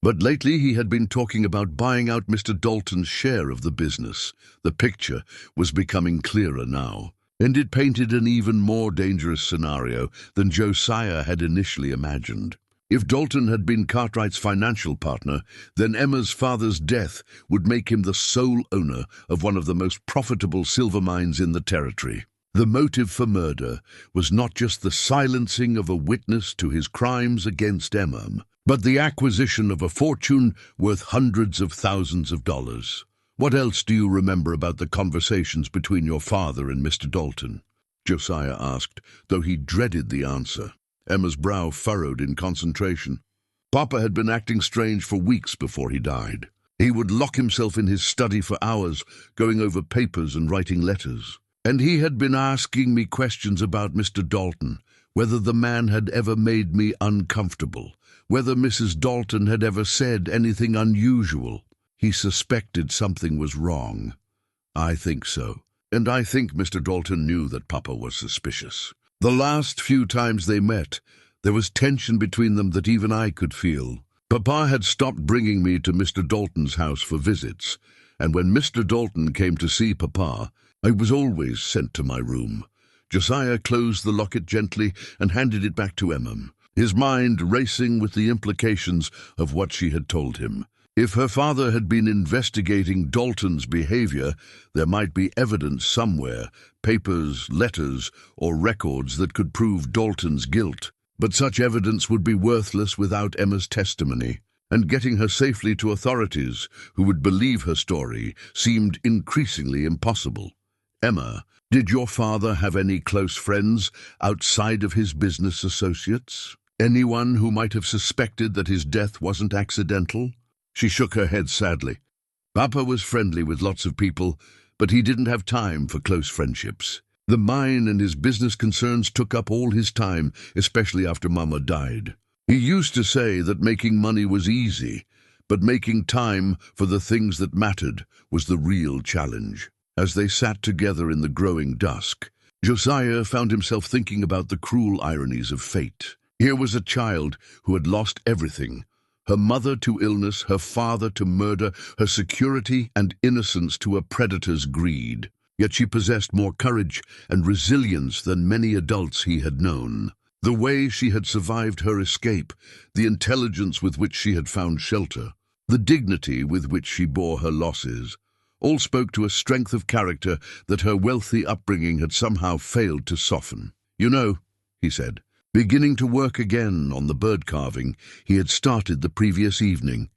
but lately he had been talking about buying out Mr. Dalton's share of the business. The picture was becoming clearer now, and it painted an even more dangerous scenario than Josiah had initially imagined. If Dalton had been Cartwright's financial partner, then Emma's father's death would make him the sole owner of one of the most profitable silver mines in the territory. The motive for murder was not just the silencing of a witness to his crimes against Emma, but the acquisition of a fortune worth hundreds of thousands of dollars. "What else do you remember about the conversations between your father and Mr. Dalton?" Josiah asked, though he dreaded the answer. Emma's brow furrowed in concentration. Papa had been acting strange for weeks before he died. He would lock himself in his study for hours, going over papers and writing letters. And he had been asking me questions about Mr. Dalton, whether the man had ever made me uncomfortable, whether Mrs. Dalton had ever said anything unusual. He suspected something was wrong. I think so. And I think Mr. Dalton knew that Papa was suspicious. The last few times they met, there was tension between them that even I could feel. Papa had stopped bringing me to Mr. Dalton's house for visits, and when Mr. Dalton came to see Papa, I was always sent to my room. Josiah closed the locket gently and handed it back to Emma, his mind racing with the implications of what she had told him. If her father had been investigating Dalton's behavior, there might be evidence somewhere, papers, letters, or records that could prove Dalton's guilt. But such evidence would be worthless without Emma's testimony, and getting her safely to authorities who would believe her story seemed increasingly impossible. "Emma, did your father have any close friends outside of his business associates? Anyone who might have suspected that his death wasn't accidental?" She shook her head sadly. Papa was friendly with lots of people, but he didn't have time for close friendships. The mine and his business concerns took up all his time, especially after Mama died. He used to say that making money was easy, but making time for the things that mattered was the real challenge. As they sat together in the growing dusk, Josiah found himself thinking about the cruel ironies of fate. Here was a child who had lost everything: her mother to illness, her father to murder, her security and innocence to a predator's greed. yet she possessed more courage and resilience than many adults he had known. The way she had survived her escape, the intelligence with which she had found shelter, the dignity with which she bore her losses, all spoke to a strength of character that her wealthy upbringing had somehow failed to soften. "You know," he said, beginning to work again on the bird carving he had started the previous evening,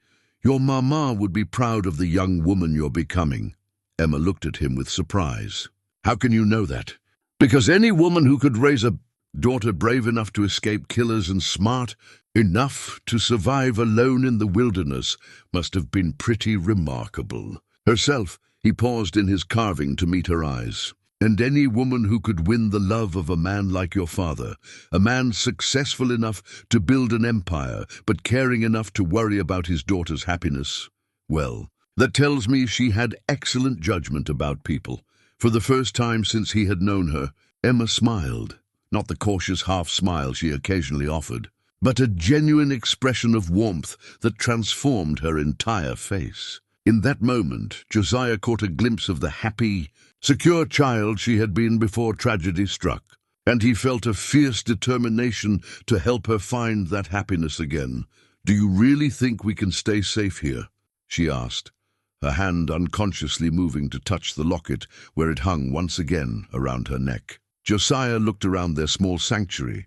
"your mama would be proud of the young woman you're becoming." Emma looked at him with surprise. "How can you know that?" "Because any woman who could raise a daughter brave enough to escape killers and smart enough to survive alone in the wilderness must have been pretty remarkable. Herself," he paused in his carving to meet her eyes, "and any woman who could win the love of a man like your father, a man successful enough to build an empire, but caring enough to worry about his daughter's happiness. Well, that tells me she had excellent judgment about people." For the first time since he had known her, Emma smiled. Not the cautious half-smile she occasionally offered, but a genuine expression of warmth that transformed her entire face. In that moment, Josiah caught a glimpse of the happy, secure child she had been before tragedy struck, and he felt a fierce determination to help her find that happiness again. "Do you really think we can stay safe here?" she asked, her hand unconsciously moving to touch the locket where it hung once again around her neck. Josiah looked around their small sanctuary,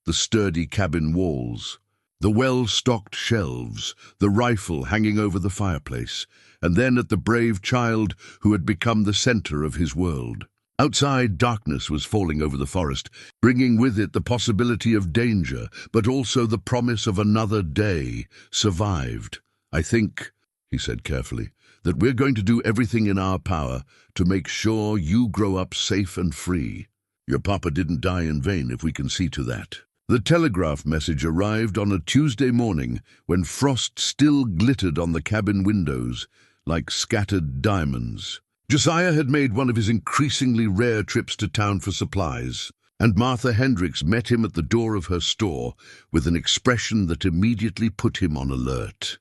the sturdy cabin walls, the well-stocked shelves, the rifle hanging over the fireplace, and then at the brave child who had become the center of his world. Outside, darkness was falling over the forest, bringing with it the possibility of danger, but also the promise of another day survived. "I think," he said carefully, "that we're going to do everything in our power to make sure you grow up safe and free. Your papa didn't die in vain, if we can see to that." The telegraph message arrived on a Tuesday morning when frost still glittered on the cabin windows like scattered diamonds. Josiah had made one of his increasingly rare trips to town for supplies, and Martha Hendricks met him at the door of her store with an expression that immediately put him on alert.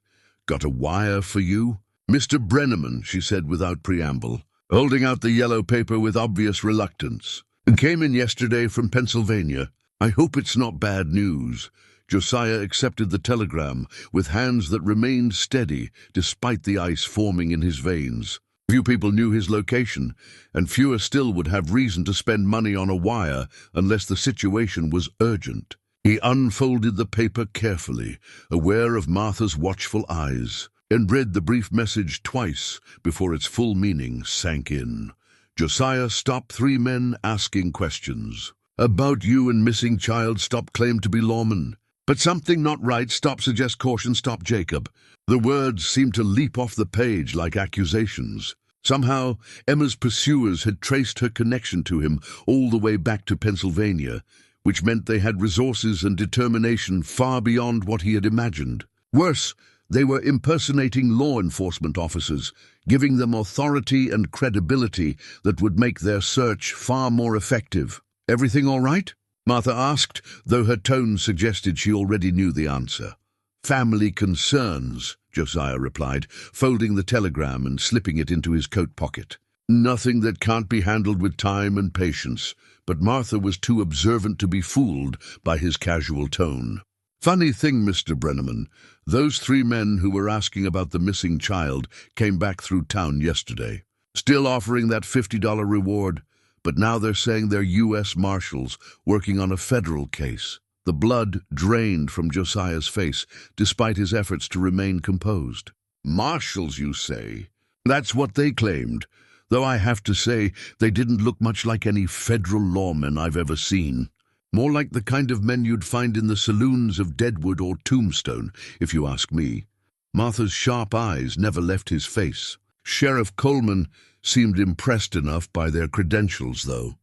"Got a wire for you?" "Mr. Brenneman," she said without preamble, holding out the yellow paper with obvious reluctance. "Came in yesterday from Pennsylvania. I hope it's not bad news." Josiah accepted the telegram with hands that remained steady despite the ice forming in his veins. Few people knew his location, and fewer still would have reason to spend money on a wire unless the situation was urgent. He unfolded the paper carefully, aware of Martha's watchful eyes, and read the brief message twice before its full meaning sank in. Josiah stopped 3 men asking questions. "About you and missing child, stop claim to be lawman. But something not right, stop suggest caution, stop Jacob." The words seemed to leap off the page like accusations. Somehow, Emma's pursuers had traced her connection to him all the way back to Pennsylvania, which meant they had resources and determination far beyond what he had imagined. Worse, they were impersonating law enforcement officers, giving them authority and credibility that would make their search far more effective. "Everything all right?" Martha asked, though her tone suggested she already knew the answer. "Family concerns," Josiah replied, folding the telegram and slipping it into his coat pocket. "Nothing that can't be handled with time and patience," but Martha was too observant to be fooled by his casual tone. "Funny thing, Mr. Brenneman, those 3 men who were asking about the missing child came back through town yesterday, still offering that $50 reward. But now they're saying they're U.S. Marshals working on a federal case." The blood drained from Josiah's face, despite his efforts to remain composed. "Marshals, you say?" "That's what they claimed, though I have to say they didn't look much like any federal lawmen I've ever seen. More like the kind of men you'd find in the saloons of Deadwood or Tombstone, if you ask me." Martha's sharp eyes never left his face. Sheriff Coleman seemed impressed enough by their credentials, though.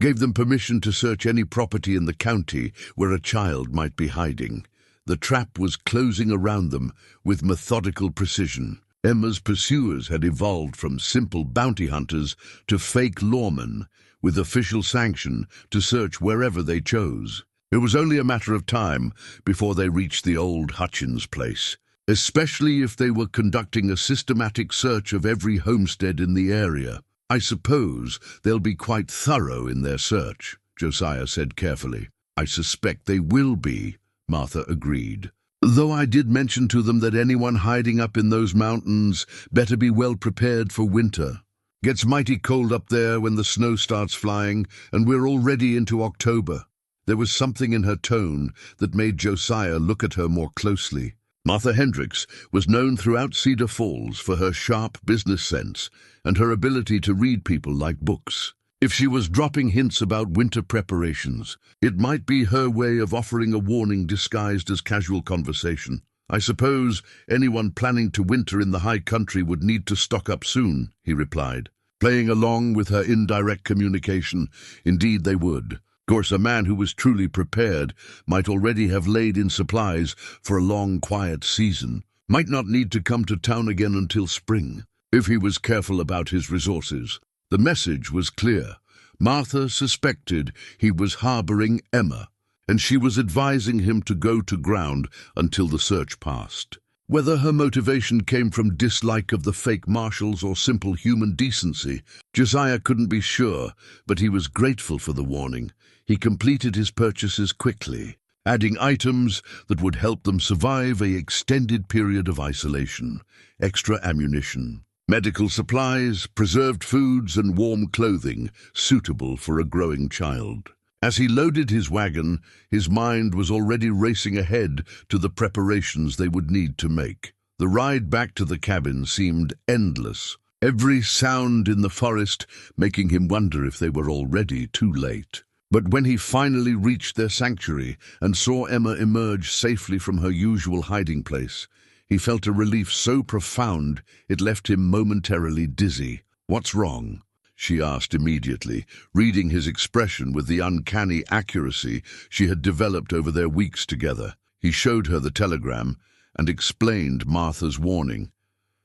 Gave them permission to search any property in the county where a child might be hiding. The trap was closing around them with methodical precision. Emma's pursuers had evolved from simple bounty hunters to fake lawmen, with official sanction to search wherever they chose. It was only a matter of time before they reached the old Hutchins place, especially if they were conducting a systematic search of every homestead in the area. I suppose they'll be quite thorough in their search, Josiah said carefully. I suspect they will be, Martha agreed. Though I did mention to them that anyone hiding up in those mountains better be well prepared for winter. Gets mighty cold up there when the snow starts flying, and we're already into October. There was something in her tone that made Josiah look at her more closely. Martha Hendricks was known throughout Cedar Falls for her sharp business sense and her ability to read people like books. If she was dropping hints about winter preparations, it might be her way of offering a warning disguised as casual conversation. I suppose anyone planning to winter in the high country would need to stock up soon, he replied, playing along with her indirect communication. Indeed they would. Of course, a man who was truly prepared might already have laid in supplies for a long, quiet season, might not need to come to town again until spring, if he was careful about his resources. The message was clear. Martha suspected he was harboring Emma, and she was advising him to go to ground until the search passed. Whether her motivation came from dislike of the fake marshals or simple human decency, Josiah couldn't be sure, but he was grateful for the warning. He completed his purchases quickly, adding items that would help them survive an extended period of isolation: extra ammunition, medical supplies, preserved foods, and warm clothing suitable for a growing child. As he loaded his wagon, his mind was already racing ahead to the preparations they would need to make. The ride back to the cabin seemed endless, every sound in the forest making him wonder if they were already too late. But when he finally reached their sanctuary and saw Emma emerge safely from her usual hiding place, he felt a relief so profound it left him momentarily dizzy. "What's wrong?" she asked immediately, reading his expression with the uncanny accuracy she had developed over their weeks together. He showed her the telegram and explained Martha's warning.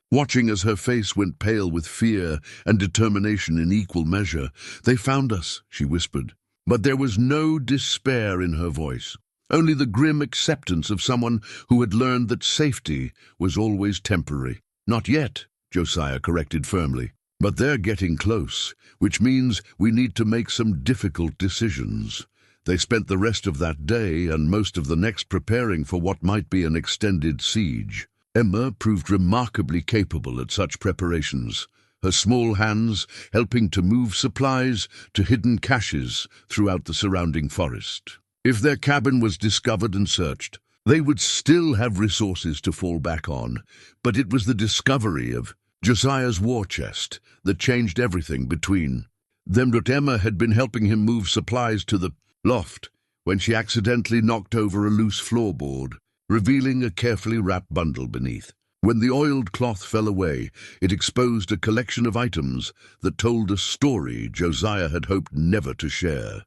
Watching as her face went pale with fear and determination in equal measure, "They found us," she whispered. But there was no despair in her voice, only the grim acceptance of someone who had learned that safety was always temporary. "Not yet," Josiah corrected firmly. "But they're getting close, which means we need to make some difficult decisions." They spent the rest of that day and most of the next preparing for what might be an extended siege. Emma proved remarkably capable at such preparations, her small hands helping to move supplies to hidden caches throughout the surrounding forest. If their cabin was discovered and searched, they would still have resources to fall back on, but it was the discovery of Josiah's war chest that changed everything between them. That Emma had been helping him move supplies to the loft when she accidentally knocked over a loose floorboard, revealing a carefully wrapped bundle beneath. When the oiled cloth fell away, it exposed a collection of items that told a story Josiah had hoped never to share.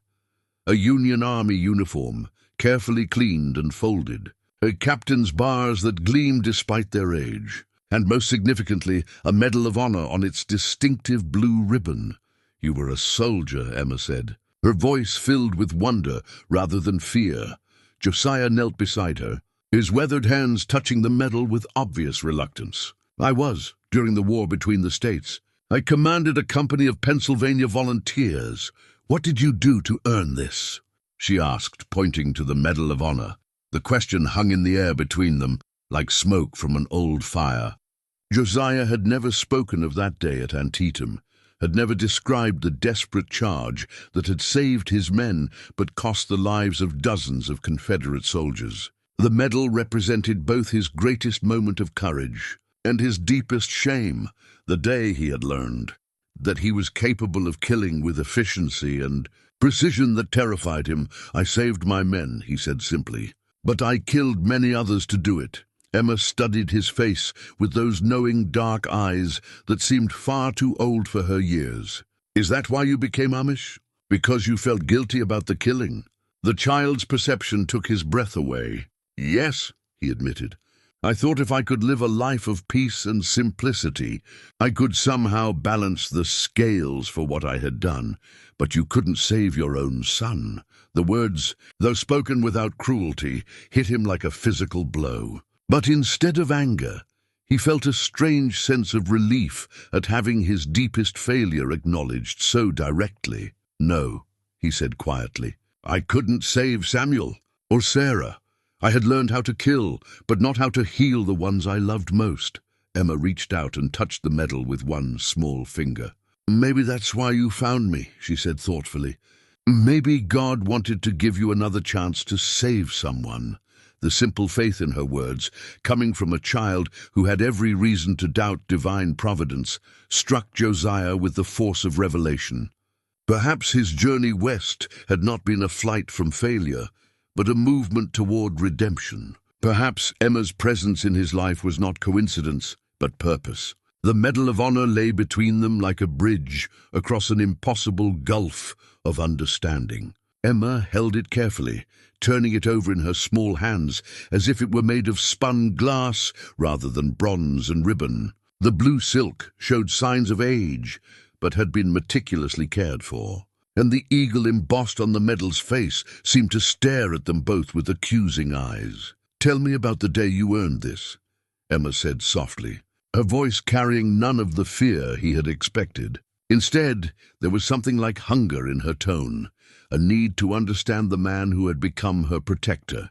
A Union Army uniform, carefully cleaned and folded, a captain's bars that gleamed despite their age, and most significantly, a Medal of Honor on its distinctive blue ribbon. "You were a soldier," Emma said, her voice filled with wonder rather than fear. Josiah knelt beside her, his weathered hands touching the medal with obvious reluctance. "I was, during the war between the states. I commanded a company of Pennsylvania volunteers. What did you do to earn this?" she asked, pointing to the Medal of Honor. The question hung in the air between them, like smoke from an old fire. Josiah had never spoken of that day at Antietam, had never described the desperate charge that had saved his men but cost the lives of dozens of Confederate soldiers. The medal represented both his greatest moment of courage and his deepest shame, the day he had learned that he was capable of killing with efficiency and precision that terrified him. "I saved my men," he said simply, "but I killed many others to do it." Emma studied his face with those knowing dark eyes that seemed far too old for her years. "Is that why you became Amish? Because you felt guilty about the killing?" The child's perception took his breath away. "Yes," he admitted. "I thought if I could live a life of peace and simplicity, I could somehow balance the scales for what I had done. But you couldn't save your own son." The words, though spoken without cruelty, hit him like a physical blow. But instead of anger, He felt a strange sense of relief at having his deepest failure acknowledged so directly. "No," he said quietly. "I couldn't save Samuel or Sarah. I had learned how to kill, but not how to heal the ones I loved most." Emma reached out and touched the medal with one small finger. "Maybe that's why you found me," she said thoughtfully. "Maybe God wanted to give you another chance to save someone." The simple faith in her words, coming from a child who had every reason to doubt divine providence, struck Josiah with the force of revelation. Perhaps his journey west had not been a flight from failure, but a movement toward redemption. Perhaps Emma's presence in his life was not coincidence, but purpose. The Medal of Honor lay between them like a bridge across an impossible gulf of understanding. Emma held it carefully, turning it over in her small hands as if it were made of spun glass rather than bronze and ribbon. The blue silk showed signs of age, but had been meticulously cared for, and the eagle embossed on the medal's face seemed to stare at them both with accusing eyes. "Tell me about the day you earned this," Emma said softly, her voice carrying none of the fear he had expected. Instead, there was something like hunger in her tone, a need to understand the man who had become her protector.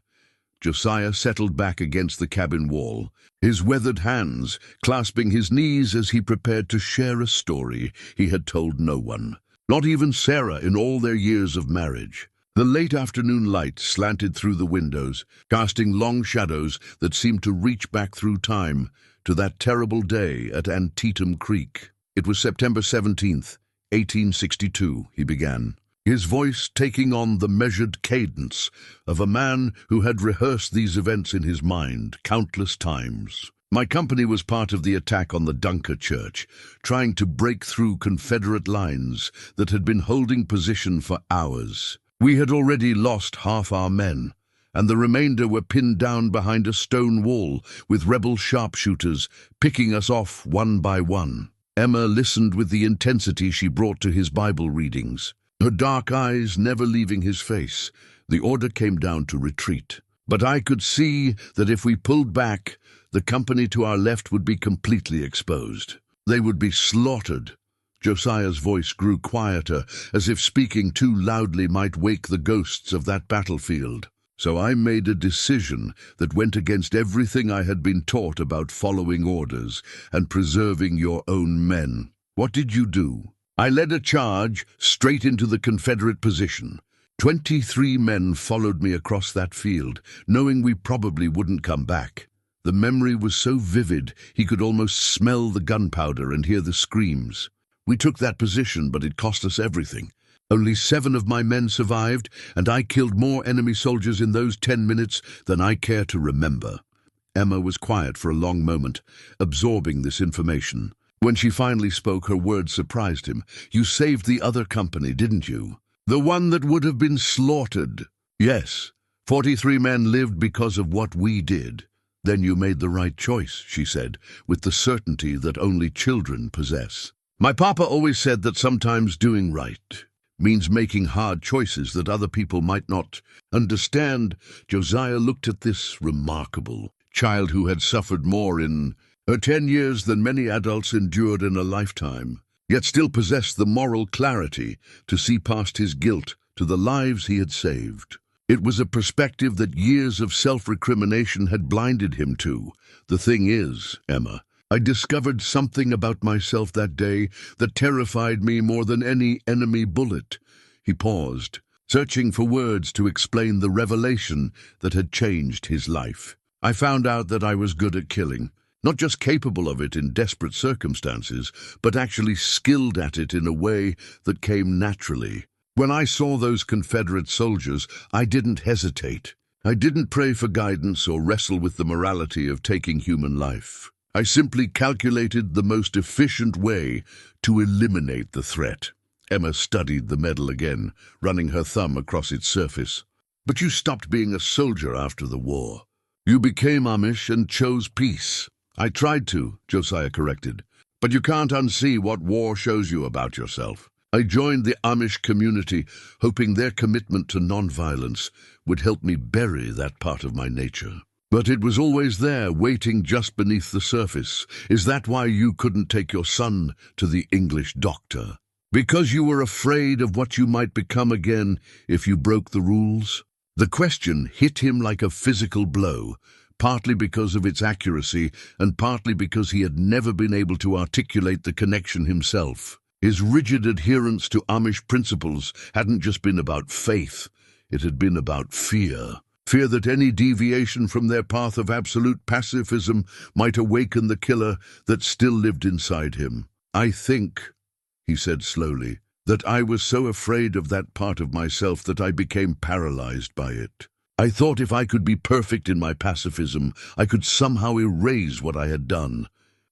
Josiah settled back against the cabin wall, his weathered hands clasping his knees as he prepared to share a story he had told no one, not even Sarah in all their years of marriage. The late afternoon light slanted through the windows, casting long shadows that seemed to reach back through time to that terrible day at Antietam Creek. "It was September 17th, 1862, he began, his voice taking on the measured cadence of a man who had rehearsed these events in his mind countless times. "My company was part of the attack on the Dunker Church, trying to break through Confederate lines that had been holding position for hours. We had already lost half our men, and the remainder were pinned down behind a stone wall with rebel sharpshooters picking us off one by one." Emma listened with the intensity she brought to his Bible readings, her dark eyes never leaving his face. The order came down to retreat. "But I could see that if we pulled back, the company to our left would be completely exposed. They would be slaughtered." Josiah's voice grew quieter, as if speaking too loudly might wake the ghosts of that battlefield. "So I made a decision that went against everything I had been taught about following orders and preserving your own men." "What did you do?" "I led a charge straight into the Confederate position. 23 men followed me across that field, knowing we probably wouldn't come back." The memory was so vivid he could almost smell the gunpowder and hear the screams. "We took that position, but it cost us everything. Only 7 of my men survived, and I killed more enemy soldiers in those 10 minutes than I care to remember." Emma was quiet for a long moment, absorbing this information. When she finally spoke, her words surprised him. "You saved the other company, didn't you? The one that would have been slaughtered." "Yes. 43 men lived because of what we did." "Then you made the right choice," she said, with the certainty that only children possess. "My papa always said that sometimes doing right means making hard choices that other people might not understand." Josiah looked at this remarkable child who had suffered more in her 10 years than many adults endured in a lifetime, yet still possessed the moral clarity to see past his guilt to the lives he had saved. It was a perspective that years of self-recrimination had blinded him to. "The thing is, Emma, I discovered something about myself that day that terrified me more than any enemy bullet." He paused, searching for words to explain the revelation that had changed his life. "I found out that I was good at killing, not just capable of it in desperate circumstances, but actually skilled at it in a way that came naturally. When I saw those Confederate soldiers, I didn't hesitate. I didn't pray for guidance or wrestle with the morality of taking human life. I simply calculated the most efficient way to eliminate the threat." Emma studied the medal again, running her thumb across its surface. "But you stopped being a soldier after the war. You became Amish and chose peace." "I tried to," Josiah corrected. "But you can't unsee what war shows you about yourself. I joined the Amish community, hoping their commitment to nonviolence would help me bury that part of my nature." But it was always there, waiting just beneath the surface. Is that why you couldn't take your son to the English doctor? Because you were afraid of what you might become again if you broke the rules? The question hit him like a physical blow, partly because of its accuracy and partly because he had never been able to articulate the connection himself. His rigid adherence to Amish principles hadn't just been about faith, it had been about fear. Fear that any deviation from their path of absolute pacifism might awaken the killer that still lived inside him. I think, he said slowly, that I was so afraid of that part of myself that I became paralyzed by it. I thought if I could be perfect in my pacifism, I could somehow erase what I had done,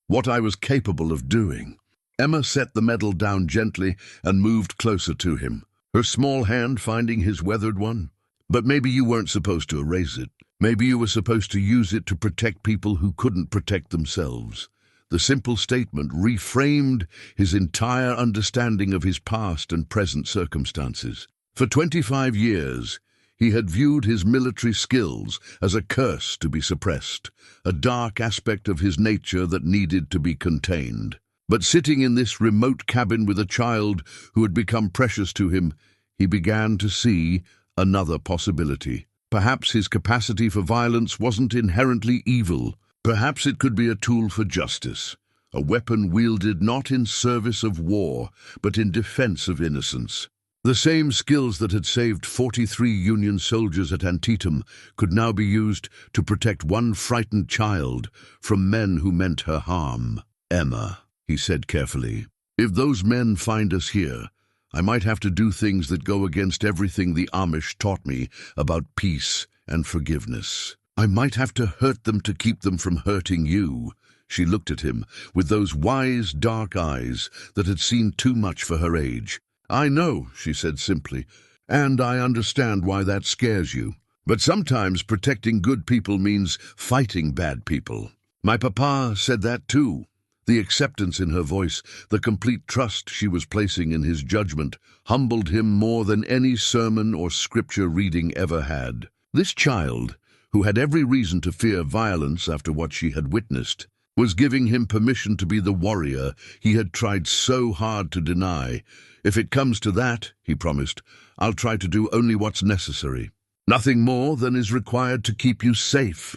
what I was capable of doing. Emma set the medal down gently and moved closer to him, her small hand finding his weathered one. But maybe you weren't supposed to erase it. Maybe you were supposed to use it to protect people who couldn't protect themselves. The simple statement reframed his entire understanding of his past and present circumstances. For 25 years, he had viewed his military skills as a curse to be suppressed, a dark aspect of his nature that needed to be contained. But sitting in this remote cabin with a child who had become precious to him, he began to see another possibility. Perhaps his capacity for violence wasn't inherently evil. Perhaps it could be a tool for justice, a weapon wielded not in service of war, but in defense of innocence. The same skills that had saved 43 Union soldiers at Antietam could now be used to protect one frightened child from men who meant her harm. Emma, he said carefully, if those men find us here, I might have to do things that go against everything the Amish taught me about peace and forgiveness. I might have to hurt them to keep them from hurting you. She looked at him with those wise, dark eyes that had seen too much for her age. I know, she said simply, and I understand why that scares you. But sometimes protecting good people means fighting bad people. My papa said that too. The acceptance in her voice, the complete trust she was placing in his judgment, humbled him more than any sermon or scripture reading ever had. This child, who had every reason to fear violence after what she had witnessed, was giving him permission to be the warrior he had tried so hard to deny. If it comes to that, he promised, I'll try to do only what's necessary. Nothing more than is required to keep you safe.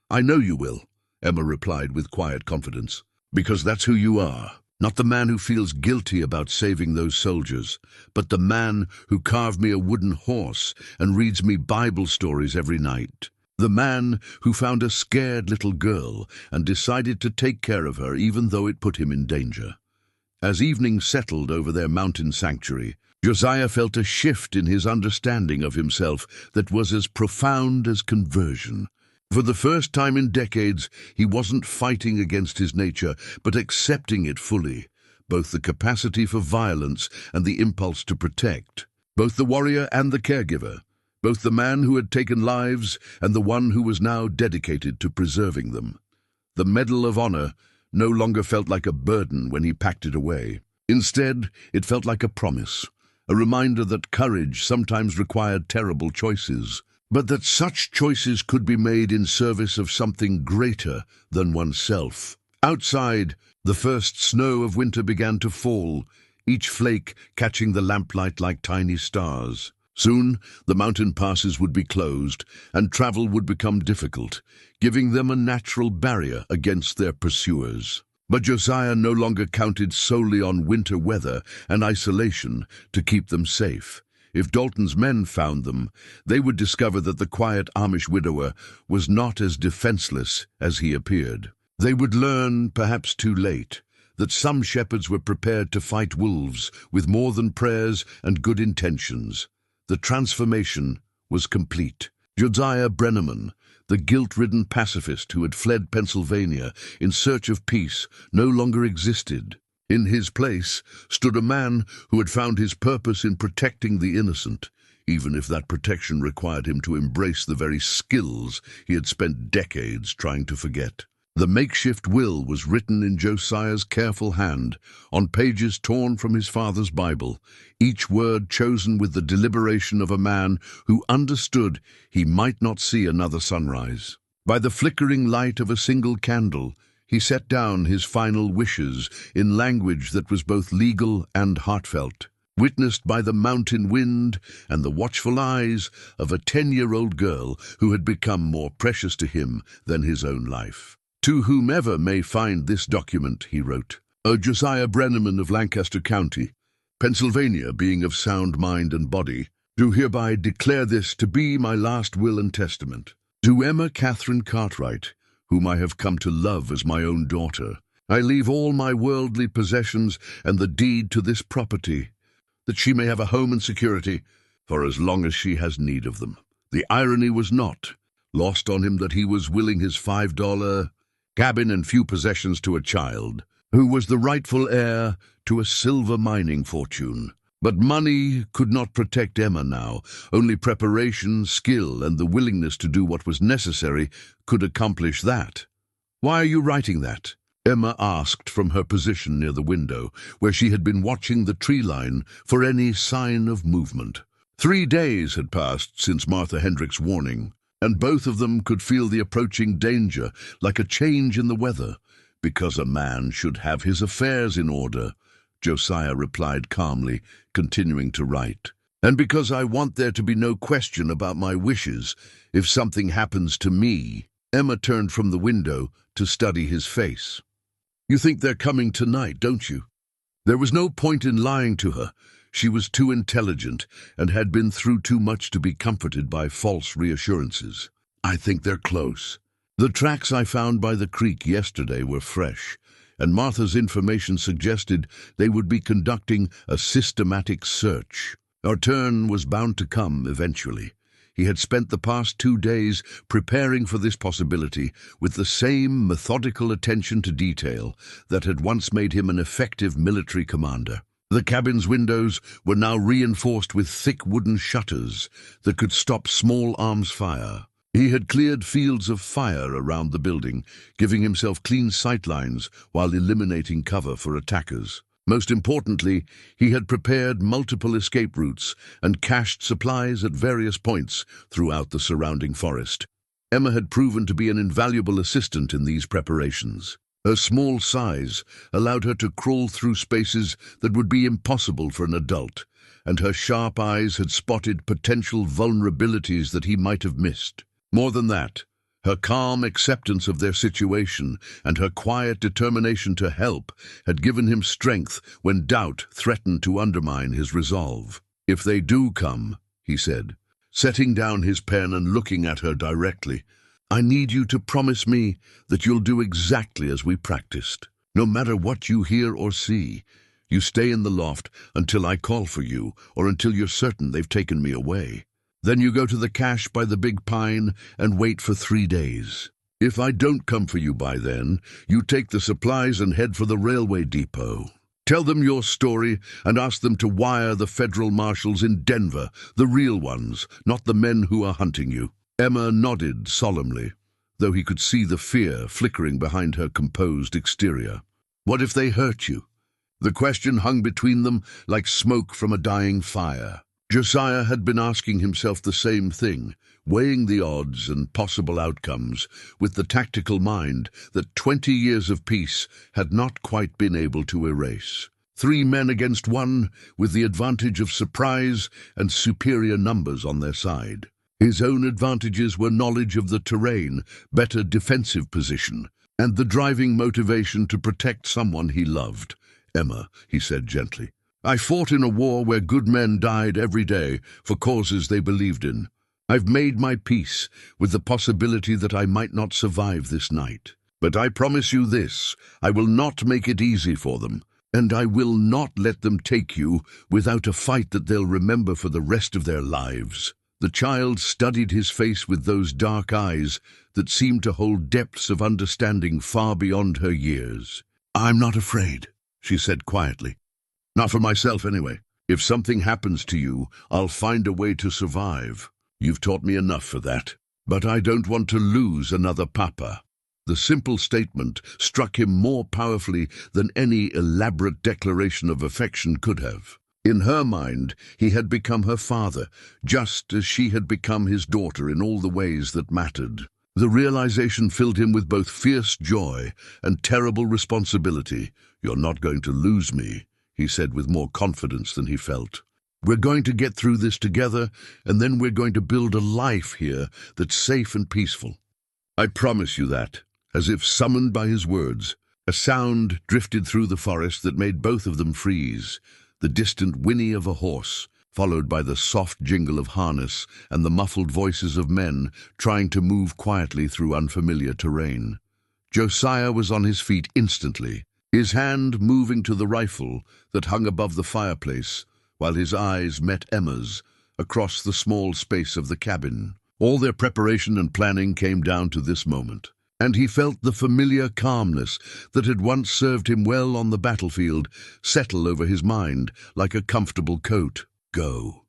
I know you will, Emma replied with quiet confidence. Because that's who you are. Not the man who feels guilty about saving those soldiers, but the man who carved me a wooden horse and reads me Bible stories every night. The man who found a scared little girl and decided to take care of her even though it put him in danger. As evening settled over their mountain sanctuary, Josiah felt a shift in his understanding of himself that was as profound as conversion. For the first time in decades, he wasn't fighting against his nature, but accepting it fully, both the capacity for violence and the impulse to protect, both the warrior and the caregiver, both the man who had taken lives and the one who was now dedicated to preserving them. The Medal of Honor no longer felt like a burden when he packed it away. Instead, it felt like a promise, a reminder that courage sometimes required terrible choices, but that such choices could be made in service of something greater than oneself. Outside, the first snow of winter began to fall, each flake catching the lamplight like tiny stars. Soon, the mountain passes would be closed, and travel would become difficult, giving them a natural barrier against their pursuers. But Josiah no longer counted solely on winter weather and isolation to keep them safe. If Dalton's men found them, they would discover that the quiet Amish widower was not as defenseless as he appeared. They would learn, perhaps too late, that some shepherds were prepared to fight wolves with more than prayers and good intentions. The transformation was complete. Josiah Brenneman, the guilt-ridden pacifist who had fled Pennsylvania in search of peace, no longer existed. In his place stood a man who had found his purpose in protecting the innocent, even if that protection required him to embrace the very skills he had spent decades trying to forget. The makeshift will was written in Josiah's careful hand, on pages torn from his father's Bible, each word chosen with the deliberation of a man who understood he might not see another sunrise. By the flickering light of a single candle, he set down his final wishes in language that was both legal and heartfelt, witnessed by the mountain wind and the watchful eyes of a 10-year-old girl who had become more precious to him than his own life. To whomever may find this document, he wrote, Josiah Brenneman of Lancaster County, Pennsylvania, being of sound mind and body, do hereby declare this to be my last will and testament. To Emma Catherine Cartwright, whom I have come to love as my own daughter, I leave all my worldly possessions and the deed to this property, that she may have a home and security for as long as she has need of them. The irony was not lost on him that he was willing his $5 cabin and few possessions to a child, who was the rightful heir to a silver mining fortune. But money could not protect Emma now. Only preparation, skill, and the willingness to do what was necessary could accomplish that. Why are you writing that? Emma asked from her position near the window, where she had been watching the tree line for any sign of movement. 3 days had passed since Martha Hendrick's warning, and both of them could feel the approaching danger like a change in the weather. Because a man should have his affairs in order, Josiah replied calmly, continuing to write. And because I want there to be no question about my wishes if something happens to me. Emma turned from the window to study his face. You think they're coming tonight, don't you? There was no point in lying to her. She was too intelligent and had been through too much to be comforted by false reassurances. I think they're close. The tracks I found by the creek yesterday were fresh, and Martha's information suggested they would be conducting a systematic search. Our turn was bound to come eventually. He had spent the past 2 days preparing for this possibility with the same methodical attention to detail that had once made him an effective military commander. The cabin's windows were now reinforced with thick wooden shutters that could stop small arms fire. He had cleared fields of fire around the building, giving himself clean sightlines while eliminating cover for attackers. Most importantly, he had prepared multiple escape routes and cached supplies at various points throughout the surrounding forest. Emma had proven to be an invaluable assistant in these preparations. Her small size allowed her to crawl through spaces that would be impossible for an adult, and her sharp eyes had spotted potential vulnerabilities that he might have missed. More than that, her calm acceptance of their situation and her quiet determination to help had given him strength when doubt threatened to undermine his resolve. If they do come, he said, setting down his pen and looking at her directly, I need you to promise me that you'll do exactly as we practiced. No matter what you hear or see, you stay in the loft until I call for you or until you're certain they've taken me away. Then you go to the cache by the big pine and wait for 3 days. If I don't come for you by then, you take the supplies and head for the railway depot. Tell them your story and ask them to wire the federal marshals in Denver, the real ones, not the men who are hunting you. Emma nodded solemnly, though he could see the fear flickering behind her composed exterior. What if they hurt you? The question hung between them like smoke from a dying fire. Josiah had been asking himself the same thing, weighing the odds and possible outcomes with the tactical mind that 20 years of peace had not quite been able to erase. 3 men against 1, with the advantage of surprise and superior numbers on their side. His own advantages were knowledge of the terrain, better defensive position, and the driving motivation to protect someone he loved. Emma, he said gently, I fought in a war where good men died every day for causes they believed in. I've made my peace with the possibility that I might not survive this night. But I promise you this, I will not make it easy for them, and I will not let them take you without a fight that they'll remember for the rest of their lives. The child studied his face with those dark eyes that seemed to hold depths of understanding far beyond her years. I'm not afraid, she said quietly. Not for myself, anyway. If something happens to you, I'll find a way to survive. You've taught me enough for that. But I don't want to lose another papa. The simple statement struck him more powerfully than any elaborate declaration of affection could have. In her mind, he had become her father, just as she had become his daughter in all the ways that mattered. The realization filled him with both fierce joy and terrible responsibility. "You're not going to lose me," he said with more confidence than he felt. "We're going to get through this together, and then we're going to build a life here that's safe and peaceful. I promise you that." As if summoned by his words, a sound drifted through the forest that made both of them freeze, the distant whinny of a horse, followed by the soft jingle of harness and the muffled voices of men trying to move quietly through unfamiliar terrain. Josiah was on his feet instantly, his hand moving to the rifle that hung above the fireplace, while his eyes met Emma's across the small space of the cabin. All their preparation and planning came down to this moment, and he felt the familiar calmness that had once served him well on the battlefield settle over his mind like a comfortable coat. "Go,"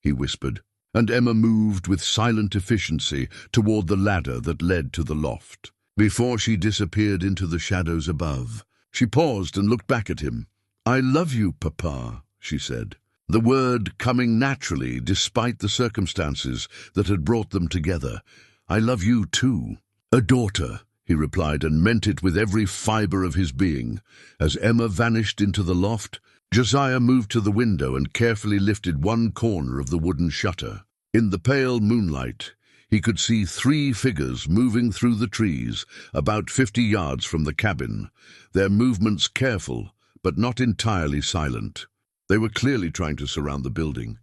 he whispered, and Emma moved with silent efficiency toward the ladder that led to the loft. Before she disappeared into the shadows above, she paused and looked back at him. "I love you, Papa," she said, the word coming naturally despite the circumstances that had brought them together. "I love you too." "A daughter," he replied, and meant it with every fiber of his being. As Emma vanished into the loft, Josiah moved to the window and carefully lifted one corner of the wooden shutter. In the pale moonlight, he could see 3 figures moving through the trees about 50 yards from the cabin, their movements careful but not entirely silent. They were clearly trying to surround the building,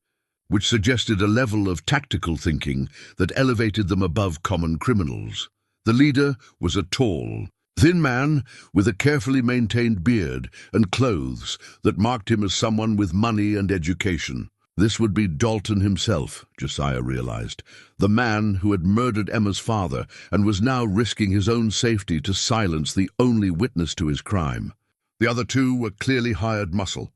which suggested a level of tactical thinking that elevated them above common criminals. The leader was a tall, thin man with a carefully maintained beard and clothes that marked him as someone with money and education. This would be Dalton himself, Josiah realized, the man who had murdered Emma's father and was now risking his own safety to silence the only witness to his crime. The other 2 were clearly hired muscle,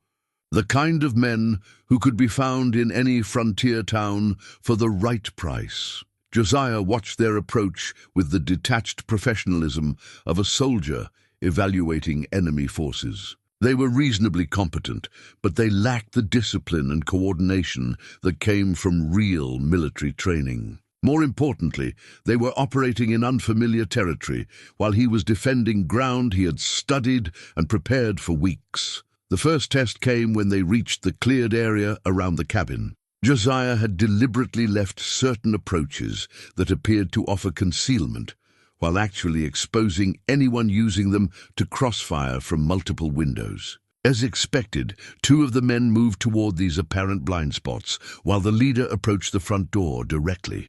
the kind of men who could be found in any frontier town for the right price. Josiah watched their approach with the detached professionalism of a soldier evaluating enemy forces. They were reasonably competent, but they lacked the discipline and coordination that came from real military training. More importantly, they were operating in unfamiliar territory, while he was defending ground he had studied and prepared for weeks. The first test came when they reached the cleared area around the cabin. Josiah had deliberately left certain approaches that appeared to offer concealment, while actually exposing anyone using them to crossfire from multiple windows. As expected, 2 of the men moved toward these apparent blind spots, while the leader approached the front door directly.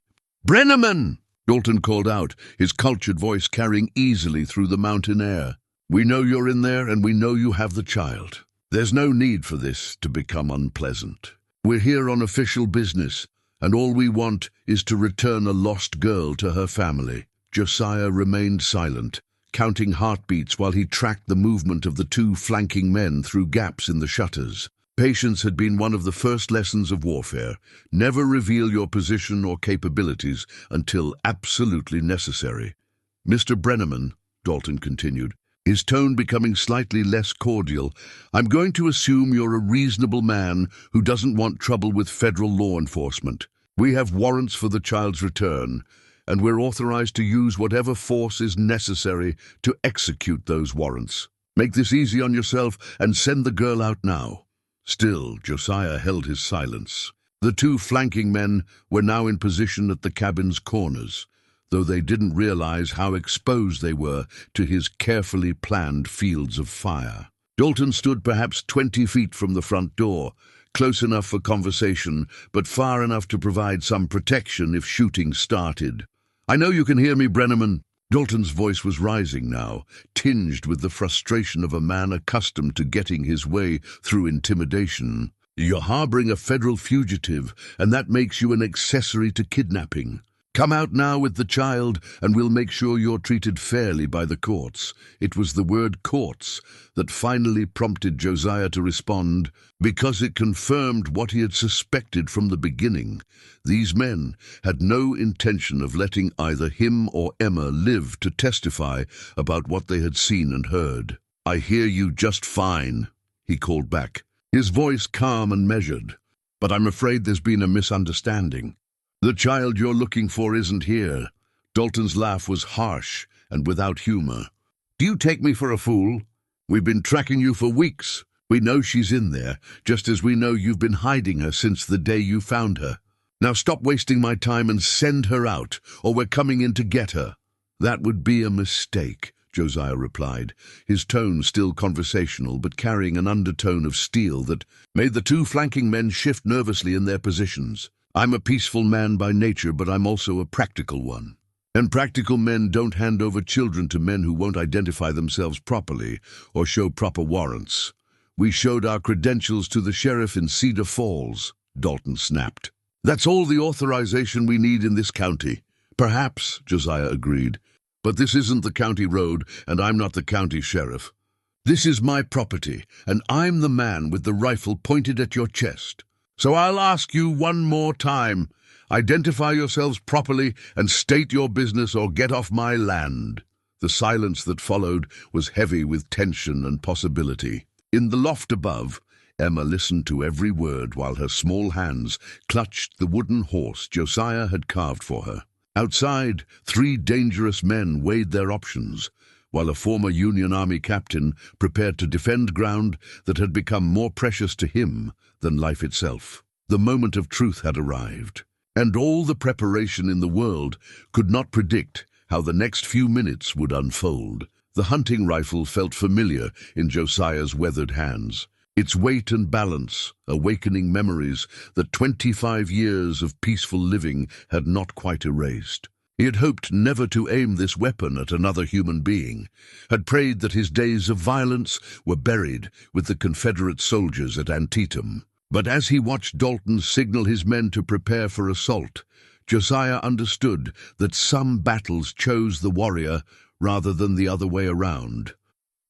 "Brenneman!" Dalton called out, his cultured voice carrying easily through the mountain air. "We know you're in there, and we know you have the child. There's no need for this to become unpleasant. We're here on official business, and all we want is to return a lost girl to her family." Josiah remained silent, counting heartbeats while he tracked the movement of the 2 flanking men through gaps in the shutters. Patience had been one of the first lessons of warfare. Never reveal your position or capabilities until absolutely necessary. "Mr. Brenneman," Dalton continued, his tone becoming slightly less cordial, "I'm going to assume you're a reasonable man who doesn't want trouble with federal law enforcement. We have warrants for the child's return, and we're authorized to use whatever force is necessary to execute those warrants. Make this easy on yourself and send the girl out now." Still, Josiah held his silence. The 2 flanking men were now in position at the cabin's corners, though they didn't realize how exposed they were to his carefully planned fields of fire. Dalton stood perhaps 20 feet from the front door, close enough for conversation, but far enough to provide some protection if shooting started. "I know you can hear me, Brenneman." Dalton's voice was rising now, tinged with the frustration of a man accustomed to getting his way through intimidation. "You're harboring a federal fugitive, and that makes you an accessory to kidnapping. Come out now with the child, and we'll make sure you're treated fairly by the courts." It was the word courts that finally prompted Josiah to respond, because it confirmed what he had suspected from the beginning. These men had no intention of letting either him or Emma live to testify about what they had seen and heard. "I hear you just fine," he called back, his voice calm and measured. "But I'm afraid there's been a misunderstanding. The child you're looking for isn't here. Dalton's laugh was harsh and without humor. "Do you take me for a fool? We've been tracking you for weeks. We know she's in there, just as we know you've been hiding her since the day you found her. Now stop wasting my time and send her out, or we're coming in to get her." "That would be a mistake," Josiah replied, his tone still conversational but carrying an undertone of steel that made the two flanking men shift nervously in their positions. "I'm a peaceful man by nature, but I'm also a practical one. And practical men don't hand over children to men who won't identify themselves properly or show proper warrants. We showed our credentials to the sheriff in Cedar Falls," Dalton snapped. "That's all the authorization we need in this county." "Perhaps," Josiah agreed, "but this isn't the county road, and I'm not the county sheriff. This is my property, and I'm the man with the rifle pointed at your chest. So I'll ask you one more time. Identify yourselves properly and state your business or get off my land." The silence that followed was heavy with tension and possibility. In the loft above, Emma listened to every word while her small hands clutched the wooden horse Josiah had carved for her. Outside, 3 dangerous men weighed their options, while a former Union Army captain prepared to defend ground that had become more precious to him than life itself. The moment of truth had arrived, and all the preparation in the world could not predict how the next few minutes would unfold. The hunting rifle felt familiar in Josiah's weathered hands, its weight and balance awakening memories that 25 years of peaceful living had not quite erased. He had hoped never to aim this weapon at another human being, had prayed that his days of violence were buried with the Confederate soldiers at Antietam. But as he watched Dalton signal his men to prepare for assault, Josiah understood that some battles chose the warrior rather than the other way around.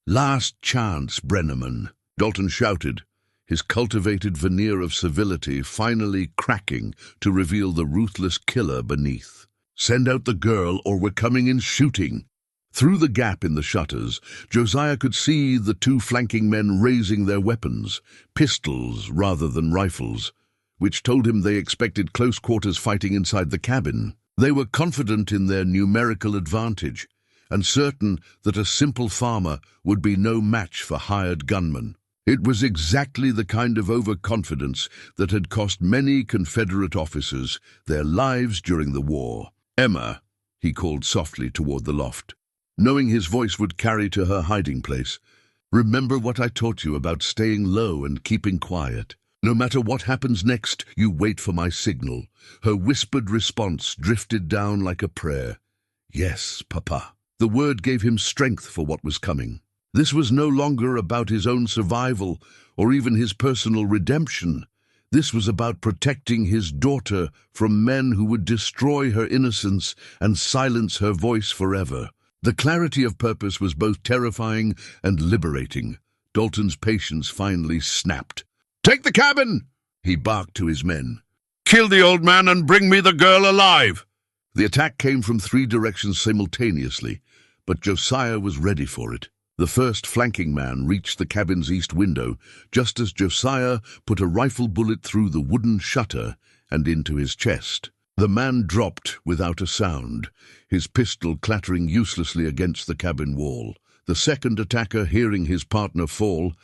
"Last chance, Brenneman," Dalton shouted, his cultivated veneer of civility finally cracking to reveal the ruthless killer beneath. "Send out the girl or we're coming in shooting." Through the gap in the shutters, Josiah could see the 2 flanking men raising their weapons, pistols rather than rifles, which told him they expected close-quarters fighting inside the cabin. They were confident in their numerical advantage, and certain that a simple farmer would be no match for hired gunmen. It was exactly the kind of overconfidence that had cost many Confederate officers their lives during the war. "Emma," he called softly toward the loft, knowing his voice would carry to her hiding place, "remember what I taught you about staying low and keeping quiet. No matter what happens next, you wait for my signal." Her whispered response drifted down like a prayer. "Yes, Papa." The word gave him strength for what was coming. This was no longer about his own survival or even his personal redemption. This was about protecting his daughter from men who would destroy her innocence and silence her voice forever. The clarity of purpose was both terrifying and liberating. Dalton's patience finally snapped. "Take the cabin!" he barked to his men. "Kill the old man and bring me the girl alive!" The attack came from 3 directions simultaneously, but Josiah was ready for it. The first flanking man reached the cabin's east window, just as Josiah put a rifle bullet through the wooden shutter and into his chest. The man dropped without a sound, his pistol clattering uselessly against the cabin wall. The second attacker, hearing his partner fall,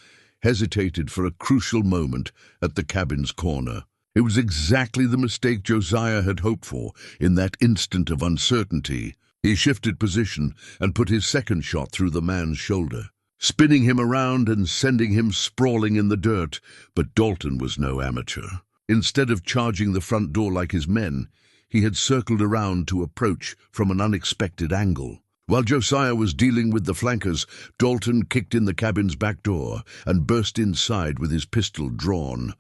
hesitated for a crucial moment at the cabin's corner. It was exactly the mistake Josiah had hoped for in that instant of uncertainty. He shifted position and put his second shot through the man's shoulder, spinning him around and sending him sprawling in the dirt. But Dalton was no amateur. Instead of charging the front door like his men, he had circled around to approach from an unexpected angle. While Josiah was dealing with the flankers, Dalton kicked in the cabin's back door and burst inside with his pistol drawn.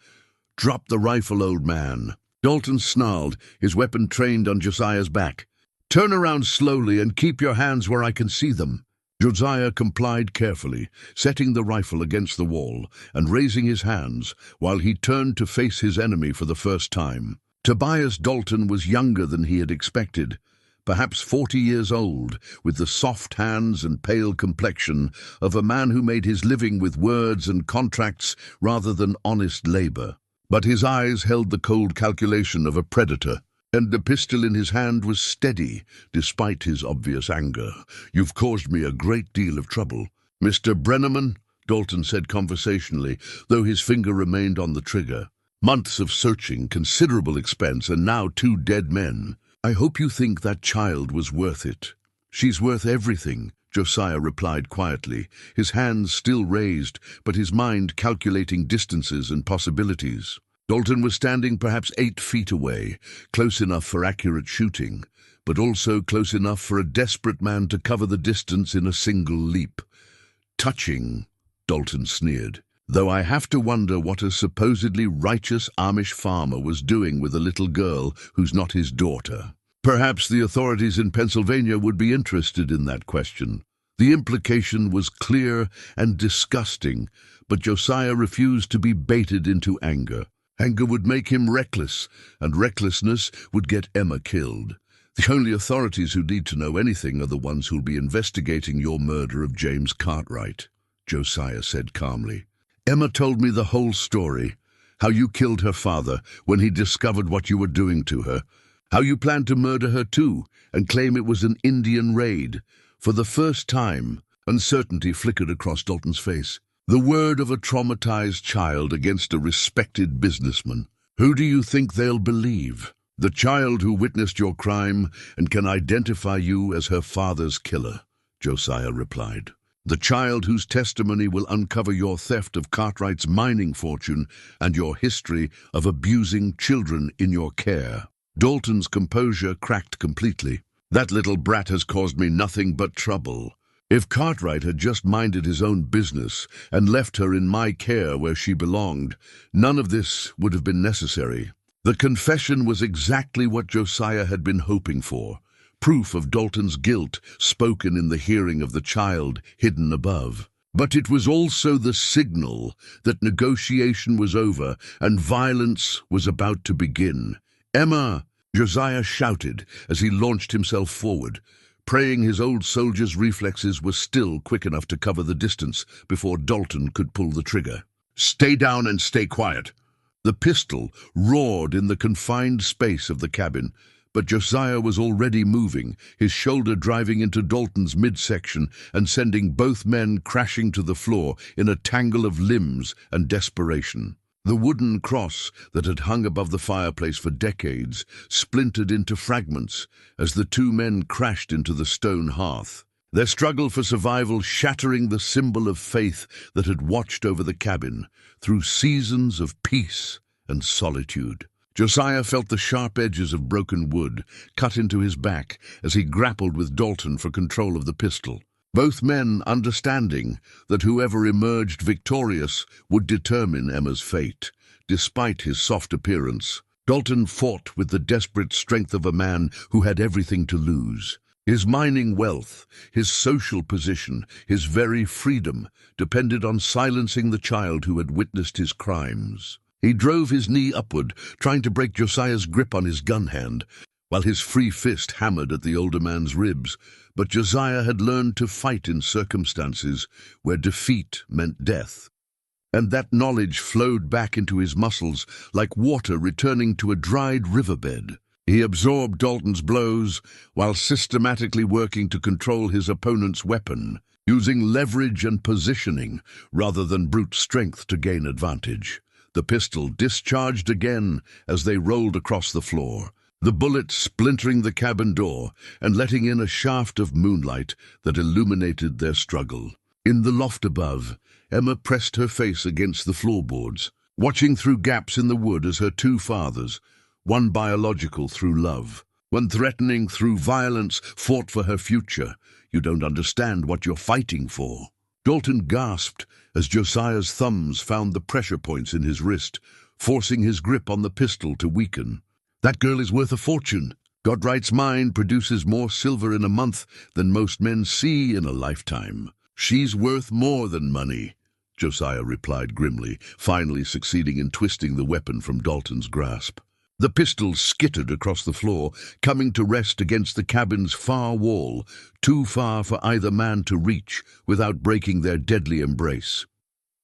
"Drop the rifle, old man." Dalton snarled, his weapon trained on Josiah's back. "Turn around slowly and keep your hands where I can see them." Josiah complied carefully, setting the rifle against the wall and raising his hands while he turned to face his enemy for the first time. Tobias Dalton was younger than he had expected, perhaps 40 years old, with the soft hands and pale complexion of a man who made his living with words and contracts rather than honest labor. But his eyes held the cold calculation of a predator. and the pistol in his hand was steady, despite his obvious anger. "You've caused me a great deal of trouble." "Mr. Brenneman," Dalton said conversationally, though his finger remained on the trigger. "Months of searching, considerable expense, and now 2 dead men. I hope you think that child was worth it." "She's worth everything," Josiah replied quietly, his hands still raised, but his mind calculating distances and possibilities. Dalton was standing perhaps 8 feet away, close enough for accurate shooting, but also close enough for a desperate man to cover the distance in a single leap. "Touching," Dalton sneered, "though I have to wonder what a supposedly righteous Amish farmer was doing with a little girl who's not his daughter." Perhaps the authorities in Pennsylvania would be interested in that question. The implication was clear and disgusting, but Josiah refused to be baited into anger. Anger would make him reckless, and recklessness would get Emma killed. "The only authorities who need to know anything are the ones who'll be investigating your murder of James Cartwright," Josiah said calmly. "Emma told me the whole story, how you killed her father when he discovered what you were doing to her, how you planned to murder her too, and claim it was an Indian raid." For the first time, uncertainty flickered across Dalton's face. The word of a traumatized child against a respected businessman. "Who do you think they'll believe? The child who witnessed your crime and can identify you as her father's killer," Josiah replied. "The child whose testimony will uncover your theft of Cartwright's mining fortune and your history of abusing children in your care." Dalton's composure cracked completely. "That little brat has caused me nothing but trouble. If Cartwright had just minded his own business and left her in my care where she belonged, none of this would have been necessary." The confession was exactly what Josiah had been hoping for. Proof of Dalton's guilt spoken in the hearing of the child hidden above. But it was also the signal that negotiation was over and violence was about to begin. "Emma!" Josiah shouted as he launched himself forward, praying his old soldier's reflexes were still quick enough to cover the distance before Dalton could pull the trigger. "Stay down and stay quiet." The pistol roared in the confined space of the cabin, but Josiah was already moving, his shoulder driving into Dalton's midsection and sending both men crashing to the floor in a tangle of limbs and desperation. The wooden cross that had hung above the fireplace for decades splintered into fragments as the 2 men crashed into the stone hearth, their struggle for survival shattering the symbol of faith that had watched over the cabin through seasons of peace and solitude. Josiah felt the sharp edges of broken wood cut into his back as he grappled with Dalton for control of the pistol. Both men understanding that whoever emerged victorious would determine Emma's fate. Despite his soft appearance, Dalton fought with the desperate strength of a man who had everything to lose. His mining wealth, his social position, his very freedom depended on silencing the child who had witnessed his crimes. He drove his knee upward, trying to break Josiah's grip on his gun hand, while his free fist hammered at the older man's ribs. But Josiah had learned to fight in circumstances where defeat meant death. And that knowledge flowed back into his muscles like water returning to a dried riverbed. He absorbed Dalton's blows while systematically working to control his opponent's weapon, using leverage and positioning rather than brute strength to gain advantage. The pistol discharged again as they rolled across the floor, the bullet splintering the cabin door and letting in a shaft of moonlight that illuminated their struggle. In the loft above, Emma pressed her face against the floorboards, watching through gaps in the wood as her 2 fathers, one biological through love, one threatening through violence, fought for her future. "You don't understand what you're fighting for." Dalton gasped as Josiah's thumbs found the pressure points in his wrist, forcing his grip on the pistol to weaken. "That girl is worth a fortune. Cartwright's mine produces more silver in a month than most men see in a lifetime. She's worth more than money," Josiah replied grimly, finally succeeding in twisting the weapon from Dalton's grasp. The pistol skittered across the floor, coming to rest against the cabin's far wall, too far for either man to reach without breaking their deadly embrace.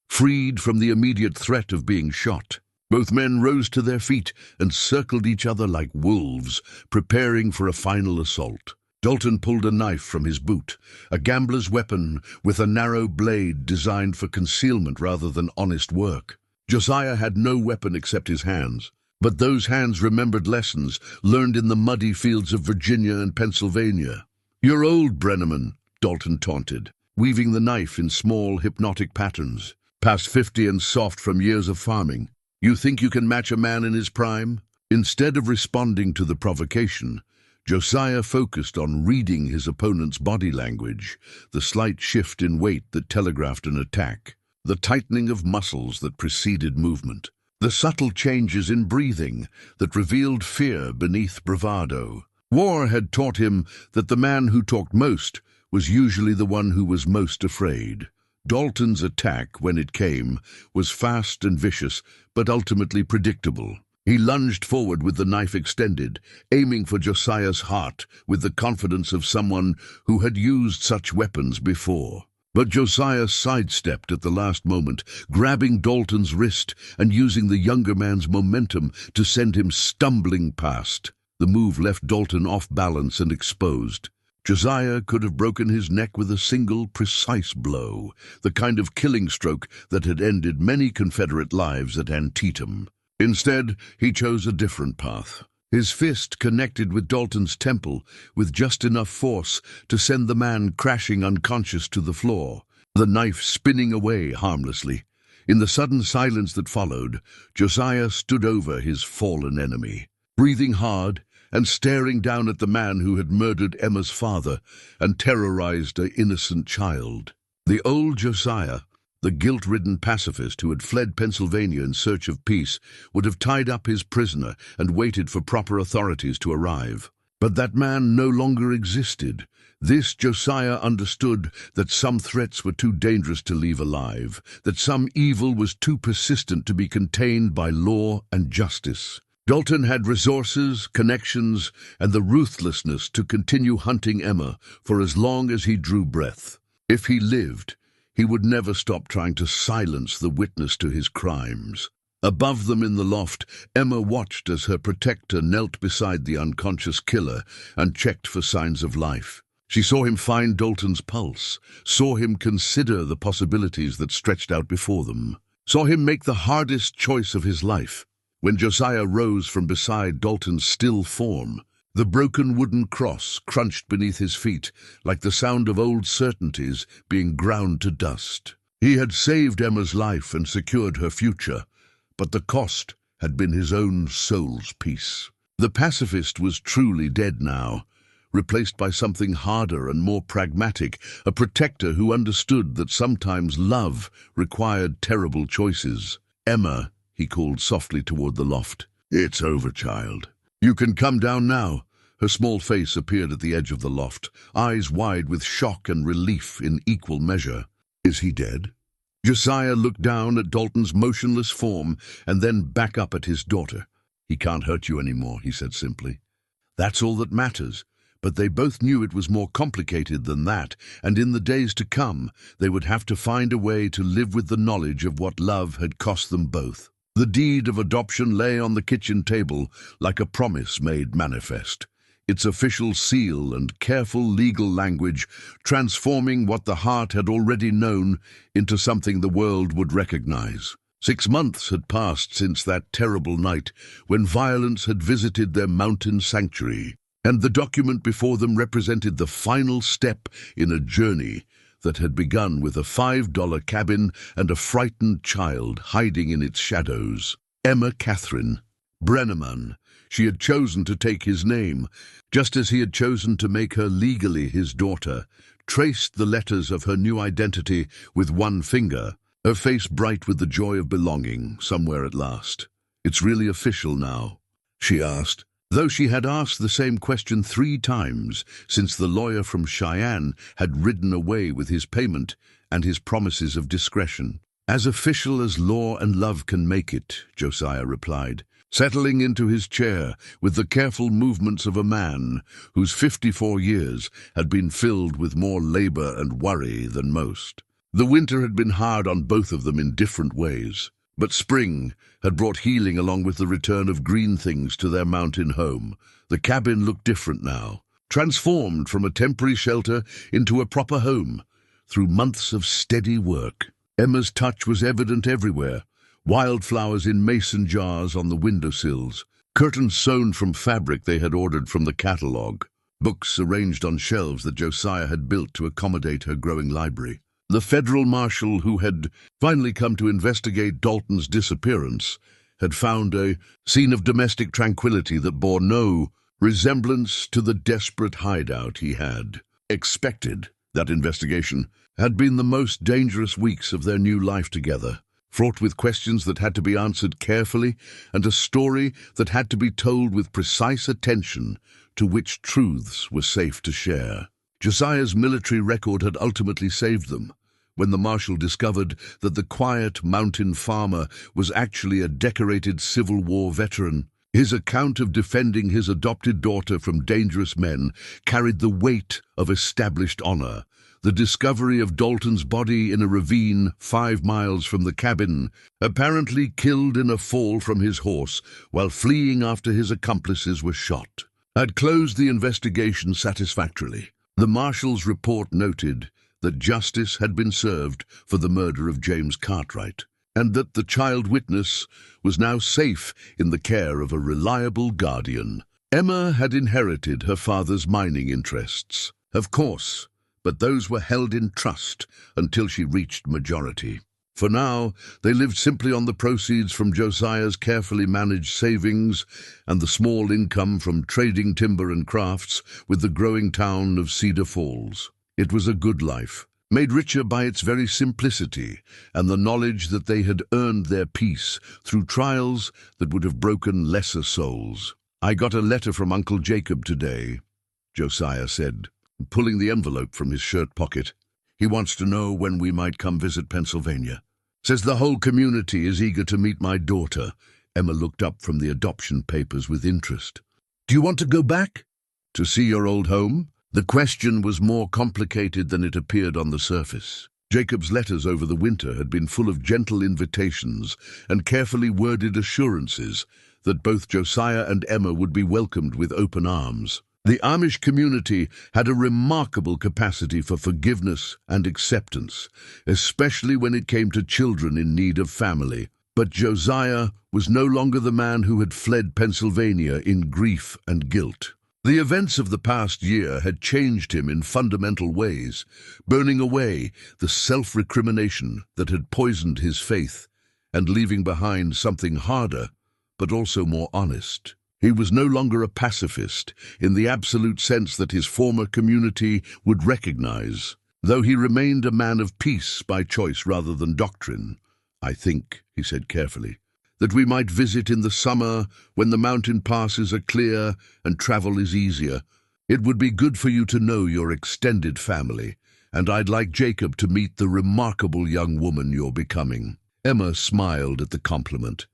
Freed from the immediate threat of being shot, Both men rose to their feet and circled each other like wolves, preparing for a final assault. Dalton pulled a knife from his boot, a gambler's weapon with a narrow blade designed for concealment rather than honest work. Josiah had no weapon except his hands, but those hands remembered lessons learned in the muddy fields of Virginia and Pennsylvania. "You're old, Brenneman," Dalton taunted, weaving the knife in small, hypnotic patterns. "Past 50 and soft from years of farming. You think you can match a man in his prime?" Instead of responding to the provocation, Josiah focused on reading his opponent's body language, the slight shift in weight that telegraphed an attack, the tightening of muscles that preceded movement, the subtle changes in breathing that revealed fear beneath bravado. War had taught him that the man who talked most was usually the one who was most afraid. Dalton's attack, when it came, was fast and vicious, but ultimately predictable. He lunged forward with the knife extended, aiming for Josiah's heart with the confidence of someone who had used such weapons before. But Josiah sidestepped at the last moment, grabbing Dalton's wrist and using the younger man's momentum to send him stumbling past. The move left Dalton off balance and exposed. Josiah could have broken his neck with a single, precise blow, the kind of killing stroke that had ended many Confederate lives at Antietam. Instead, he chose a different path. His fist connected with Dalton's temple with just enough force to send the man crashing unconscious to the floor, the knife spinning away harmlessly. In the sudden silence that followed, Josiah stood over his fallen enemy, breathing hard and staring down at the man who had murdered Emma's father and terrorized an innocent child. The old Josiah, the guilt-ridden pacifist who had fled Pennsylvania in search of peace, would have tied up his prisoner and waited for proper authorities to arrive. But that man no longer existed. This Josiah understood that some threats were too dangerous to leave alive, that some evil was too persistent to be contained by law and justice. Dalton had resources, connections, and the ruthlessness to continue hunting Emma for as long as he drew breath. If he lived, he would never stop trying to silence the witness to his crimes. Above them in the loft, Emma watched as her protector knelt beside the unconscious killer and checked for signs of life. She saw him find Dalton's pulse, saw him consider the possibilities that stretched out before them, saw him make the hardest choice of his life. When Josiah rose from beside Dalton's still form, the broken wooden cross crunched beneath his feet like the sound of old certainties being ground to dust. He had saved Emma's life and secured her future, but the cost had been his own soul's peace. The pacifist was truly dead now, replaced by something harder and more pragmatic, a protector who understood that sometimes love required terrible choices. "Emma," he called softly toward the loft. "It's over, child. You can come down now." Her small face appeared at the edge of the loft, eyes wide with shock and relief in equal measure. "Is he dead?" Josiah looked down at Dalton's motionless form and then back up at his daughter. "He can't hurt you anymore," he said simply. "That's all that matters." But they both knew it was more complicated than that, and in the days to come, they would have to find a way to live with the knowledge of what love had cost them both. The deed of adoption lay on the kitchen table like a promise made manifest, its official seal and careful legal language transforming what the heart had already known into something the world would recognize. 6 months had passed since that terrible night when violence had visited their mountain sanctuary, and the document before them represented the final step in a journey that had begun with a $5 cabin and a frightened child hiding in its shadows. Emma Catherine Brenneman. She had chosen to take his name, just as he had chosen to make her legally his daughter, traced the letters of her new identity with one finger, her face bright with the joy of belonging somewhere at last. "It's really official now?" she asked, though she had asked the same question 3 times since the lawyer from Cheyenne had ridden away with his payment and his promises of discretion. "As official as law and love can make it," Josiah replied, settling into his chair with the careful movements of a man whose 54 years had been filled with more labor and worry than most. The winter had been hard on both of them in different ways. But spring had brought healing along with the return of green things to their mountain home. The cabin looked different now, transformed from a temporary shelter into a proper home through months of steady work. Emma's touch was evident everywhere: wildflowers in mason jars on the windowsills, curtains sewn from fabric they had ordered from the catalogue, books arranged on shelves that Josiah had built to accommodate her growing library. The federal marshal who had finally come to investigate Dalton's disappearance had found a scene of domestic tranquility that bore no resemblance to the desperate hideout he had expected. That investigation had been the most dangerous weeks of their new life together, fraught with questions that had to be answered carefully and a story that had to be told with precise attention to which truths were safe to share. Josiah's military record had ultimately saved them. When the marshal discovered that the quiet mountain farmer was actually a decorated Civil War veteran, his account of defending his adopted daughter from dangerous men carried the weight of established honor. The discovery of Dalton's body in a ravine 5 miles from the cabin, apparently killed in a fall from his horse while fleeing after his accomplices were shot, had closed the investigation satisfactorily. The marshal's report noted that justice had been served for the murder of James Cartwright, and that the child witness was now safe in the care of a reliable guardian. Emma had inherited her father's mining interests, of course, but those were held in trust until she reached majority. For now, they lived simply on the proceeds from Josiah's carefully managed savings and the small income from trading timber and crafts with the growing town of Cedar Falls. It was a good life, made richer by its very simplicity and the knowledge that they had earned their peace through trials that would have broken lesser souls. "I got a letter from Uncle Jacob today," Josiah said, pulling the envelope from his shirt pocket. "He wants to know when we might come visit Pennsylvania. Says the whole community is eager to meet my daughter." Emma looked up from the adoption papers with interest. "Do you want to go back? To see your old home?" The question was more complicated than it appeared on the surface. Jacob's letters over the winter had been full of gentle invitations and carefully worded assurances that both Josiah and Emma would be welcomed with open arms. The Amish community had a remarkable capacity for forgiveness and acceptance, especially when it came to children in need of family. But Josiah was no longer the man who had fled Pennsylvania in grief and guilt. The events of the past year had changed him in fundamental ways, burning away the self-recrimination that had poisoned his faith and leaving behind something harder, but also more honest. He was no longer a pacifist in the absolute sense that his former community would recognize, though he remained a man of peace by choice rather than doctrine. "I think," he said carefully, "that we might visit in the summer when the mountain passes are clear and travel is easier. It would be good for you to know your extended family, and I'd like Jacob to meet the remarkable young woman you're becoming." Emma smiled at the compliment,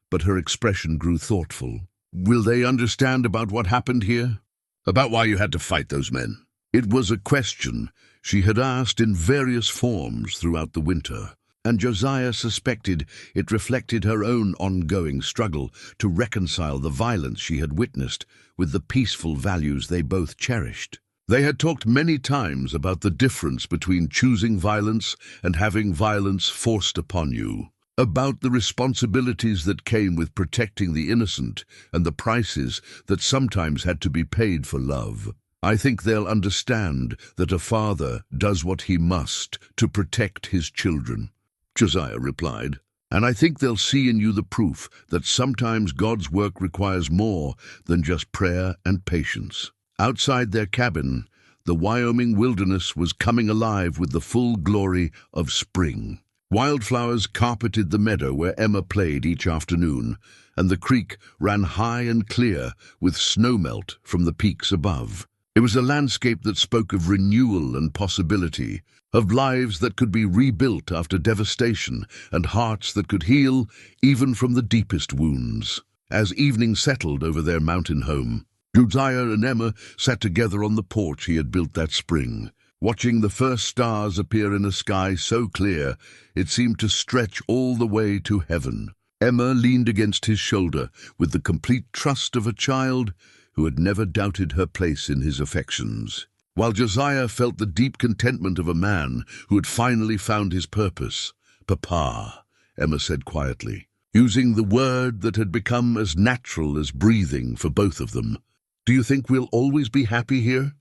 but her expression grew thoughtful. "Will they understand about what happened here? About why you had to fight those men?" It was a question she had asked in various forms throughout the winter, and Josiah suspected it reflected her own ongoing struggle to reconcile the violence she had witnessed with the peaceful values they both cherished. They had talked many times about the difference between choosing violence and having violence forced upon you, about the responsibilities that came with protecting the innocent and the prices that sometimes had to be paid for love. "I think they'll understand that a father does what he must to protect his children," Josiah replied, "and I think they'll see in you the proof that sometimes God's work requires more than just prayer and patience." Outside their cabin, the Wyoming wilderness was coming alive with the full glory of spring. Wildflowers carpeted the meadow where Emma played each afternoon, and the creek ran high and clear with snowmelt from the peaks above. It was a landscape that spoke of renewal and possibility, of lives that could be rebuilt after devastation, and hearts that could heal even from the deepest wounds. As evening settled over their mountain home, Josiah and Emma sat together on the porch he had built that spring. watching the first stars appear in a sky so clear it seemed to stretch all the way to heaven. Emma leaned against his shoulder with the complete trust of a child who had never doubted her place in his affections, while Josiah felt the deep contentment of a man who had finally found his purpose. "Papa," Emma said quietly, using the word that had become as natural as breathing for both of them. "Do you think we'll always be happy here?"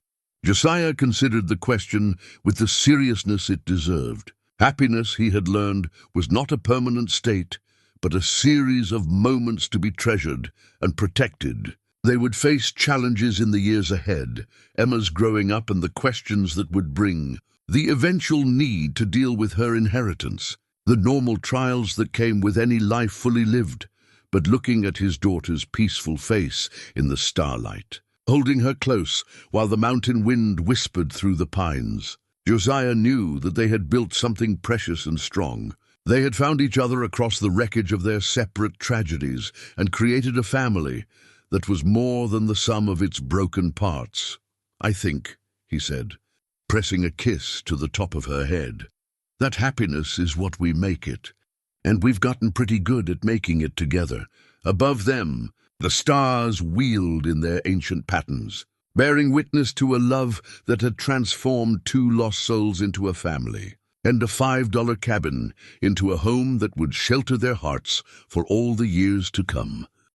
Josiah considered the question with the seriousness it deserved. Happiness, he had learned, was not a permanent state, but a series of moments to be treasured and protected. They would face challenges in the years ahead, Emma's growing up and the questions that would bring, the eventual need to deal with her inheritance, the normal trials that came with any life fully lived. But looking at his daughter's peaceful face in the starlight, holding her close while the mountain wind whispered through the pines, Josiah knew that they had built something precious and strong. They had found each other across the wreckage of their separate tragedies and created a family that was more than the sum of its broken parts. "I think," he said, pressing a kiss to the top of her head, "that happiness is what we make it. And we've gotten pretty good at making it together." Above them, the stars wheeled in their ancient patterns, bearing witness to a love that had transformed two lost souls into a family, and a $5 cabin into a home that would shelter their hearts for all the years to come.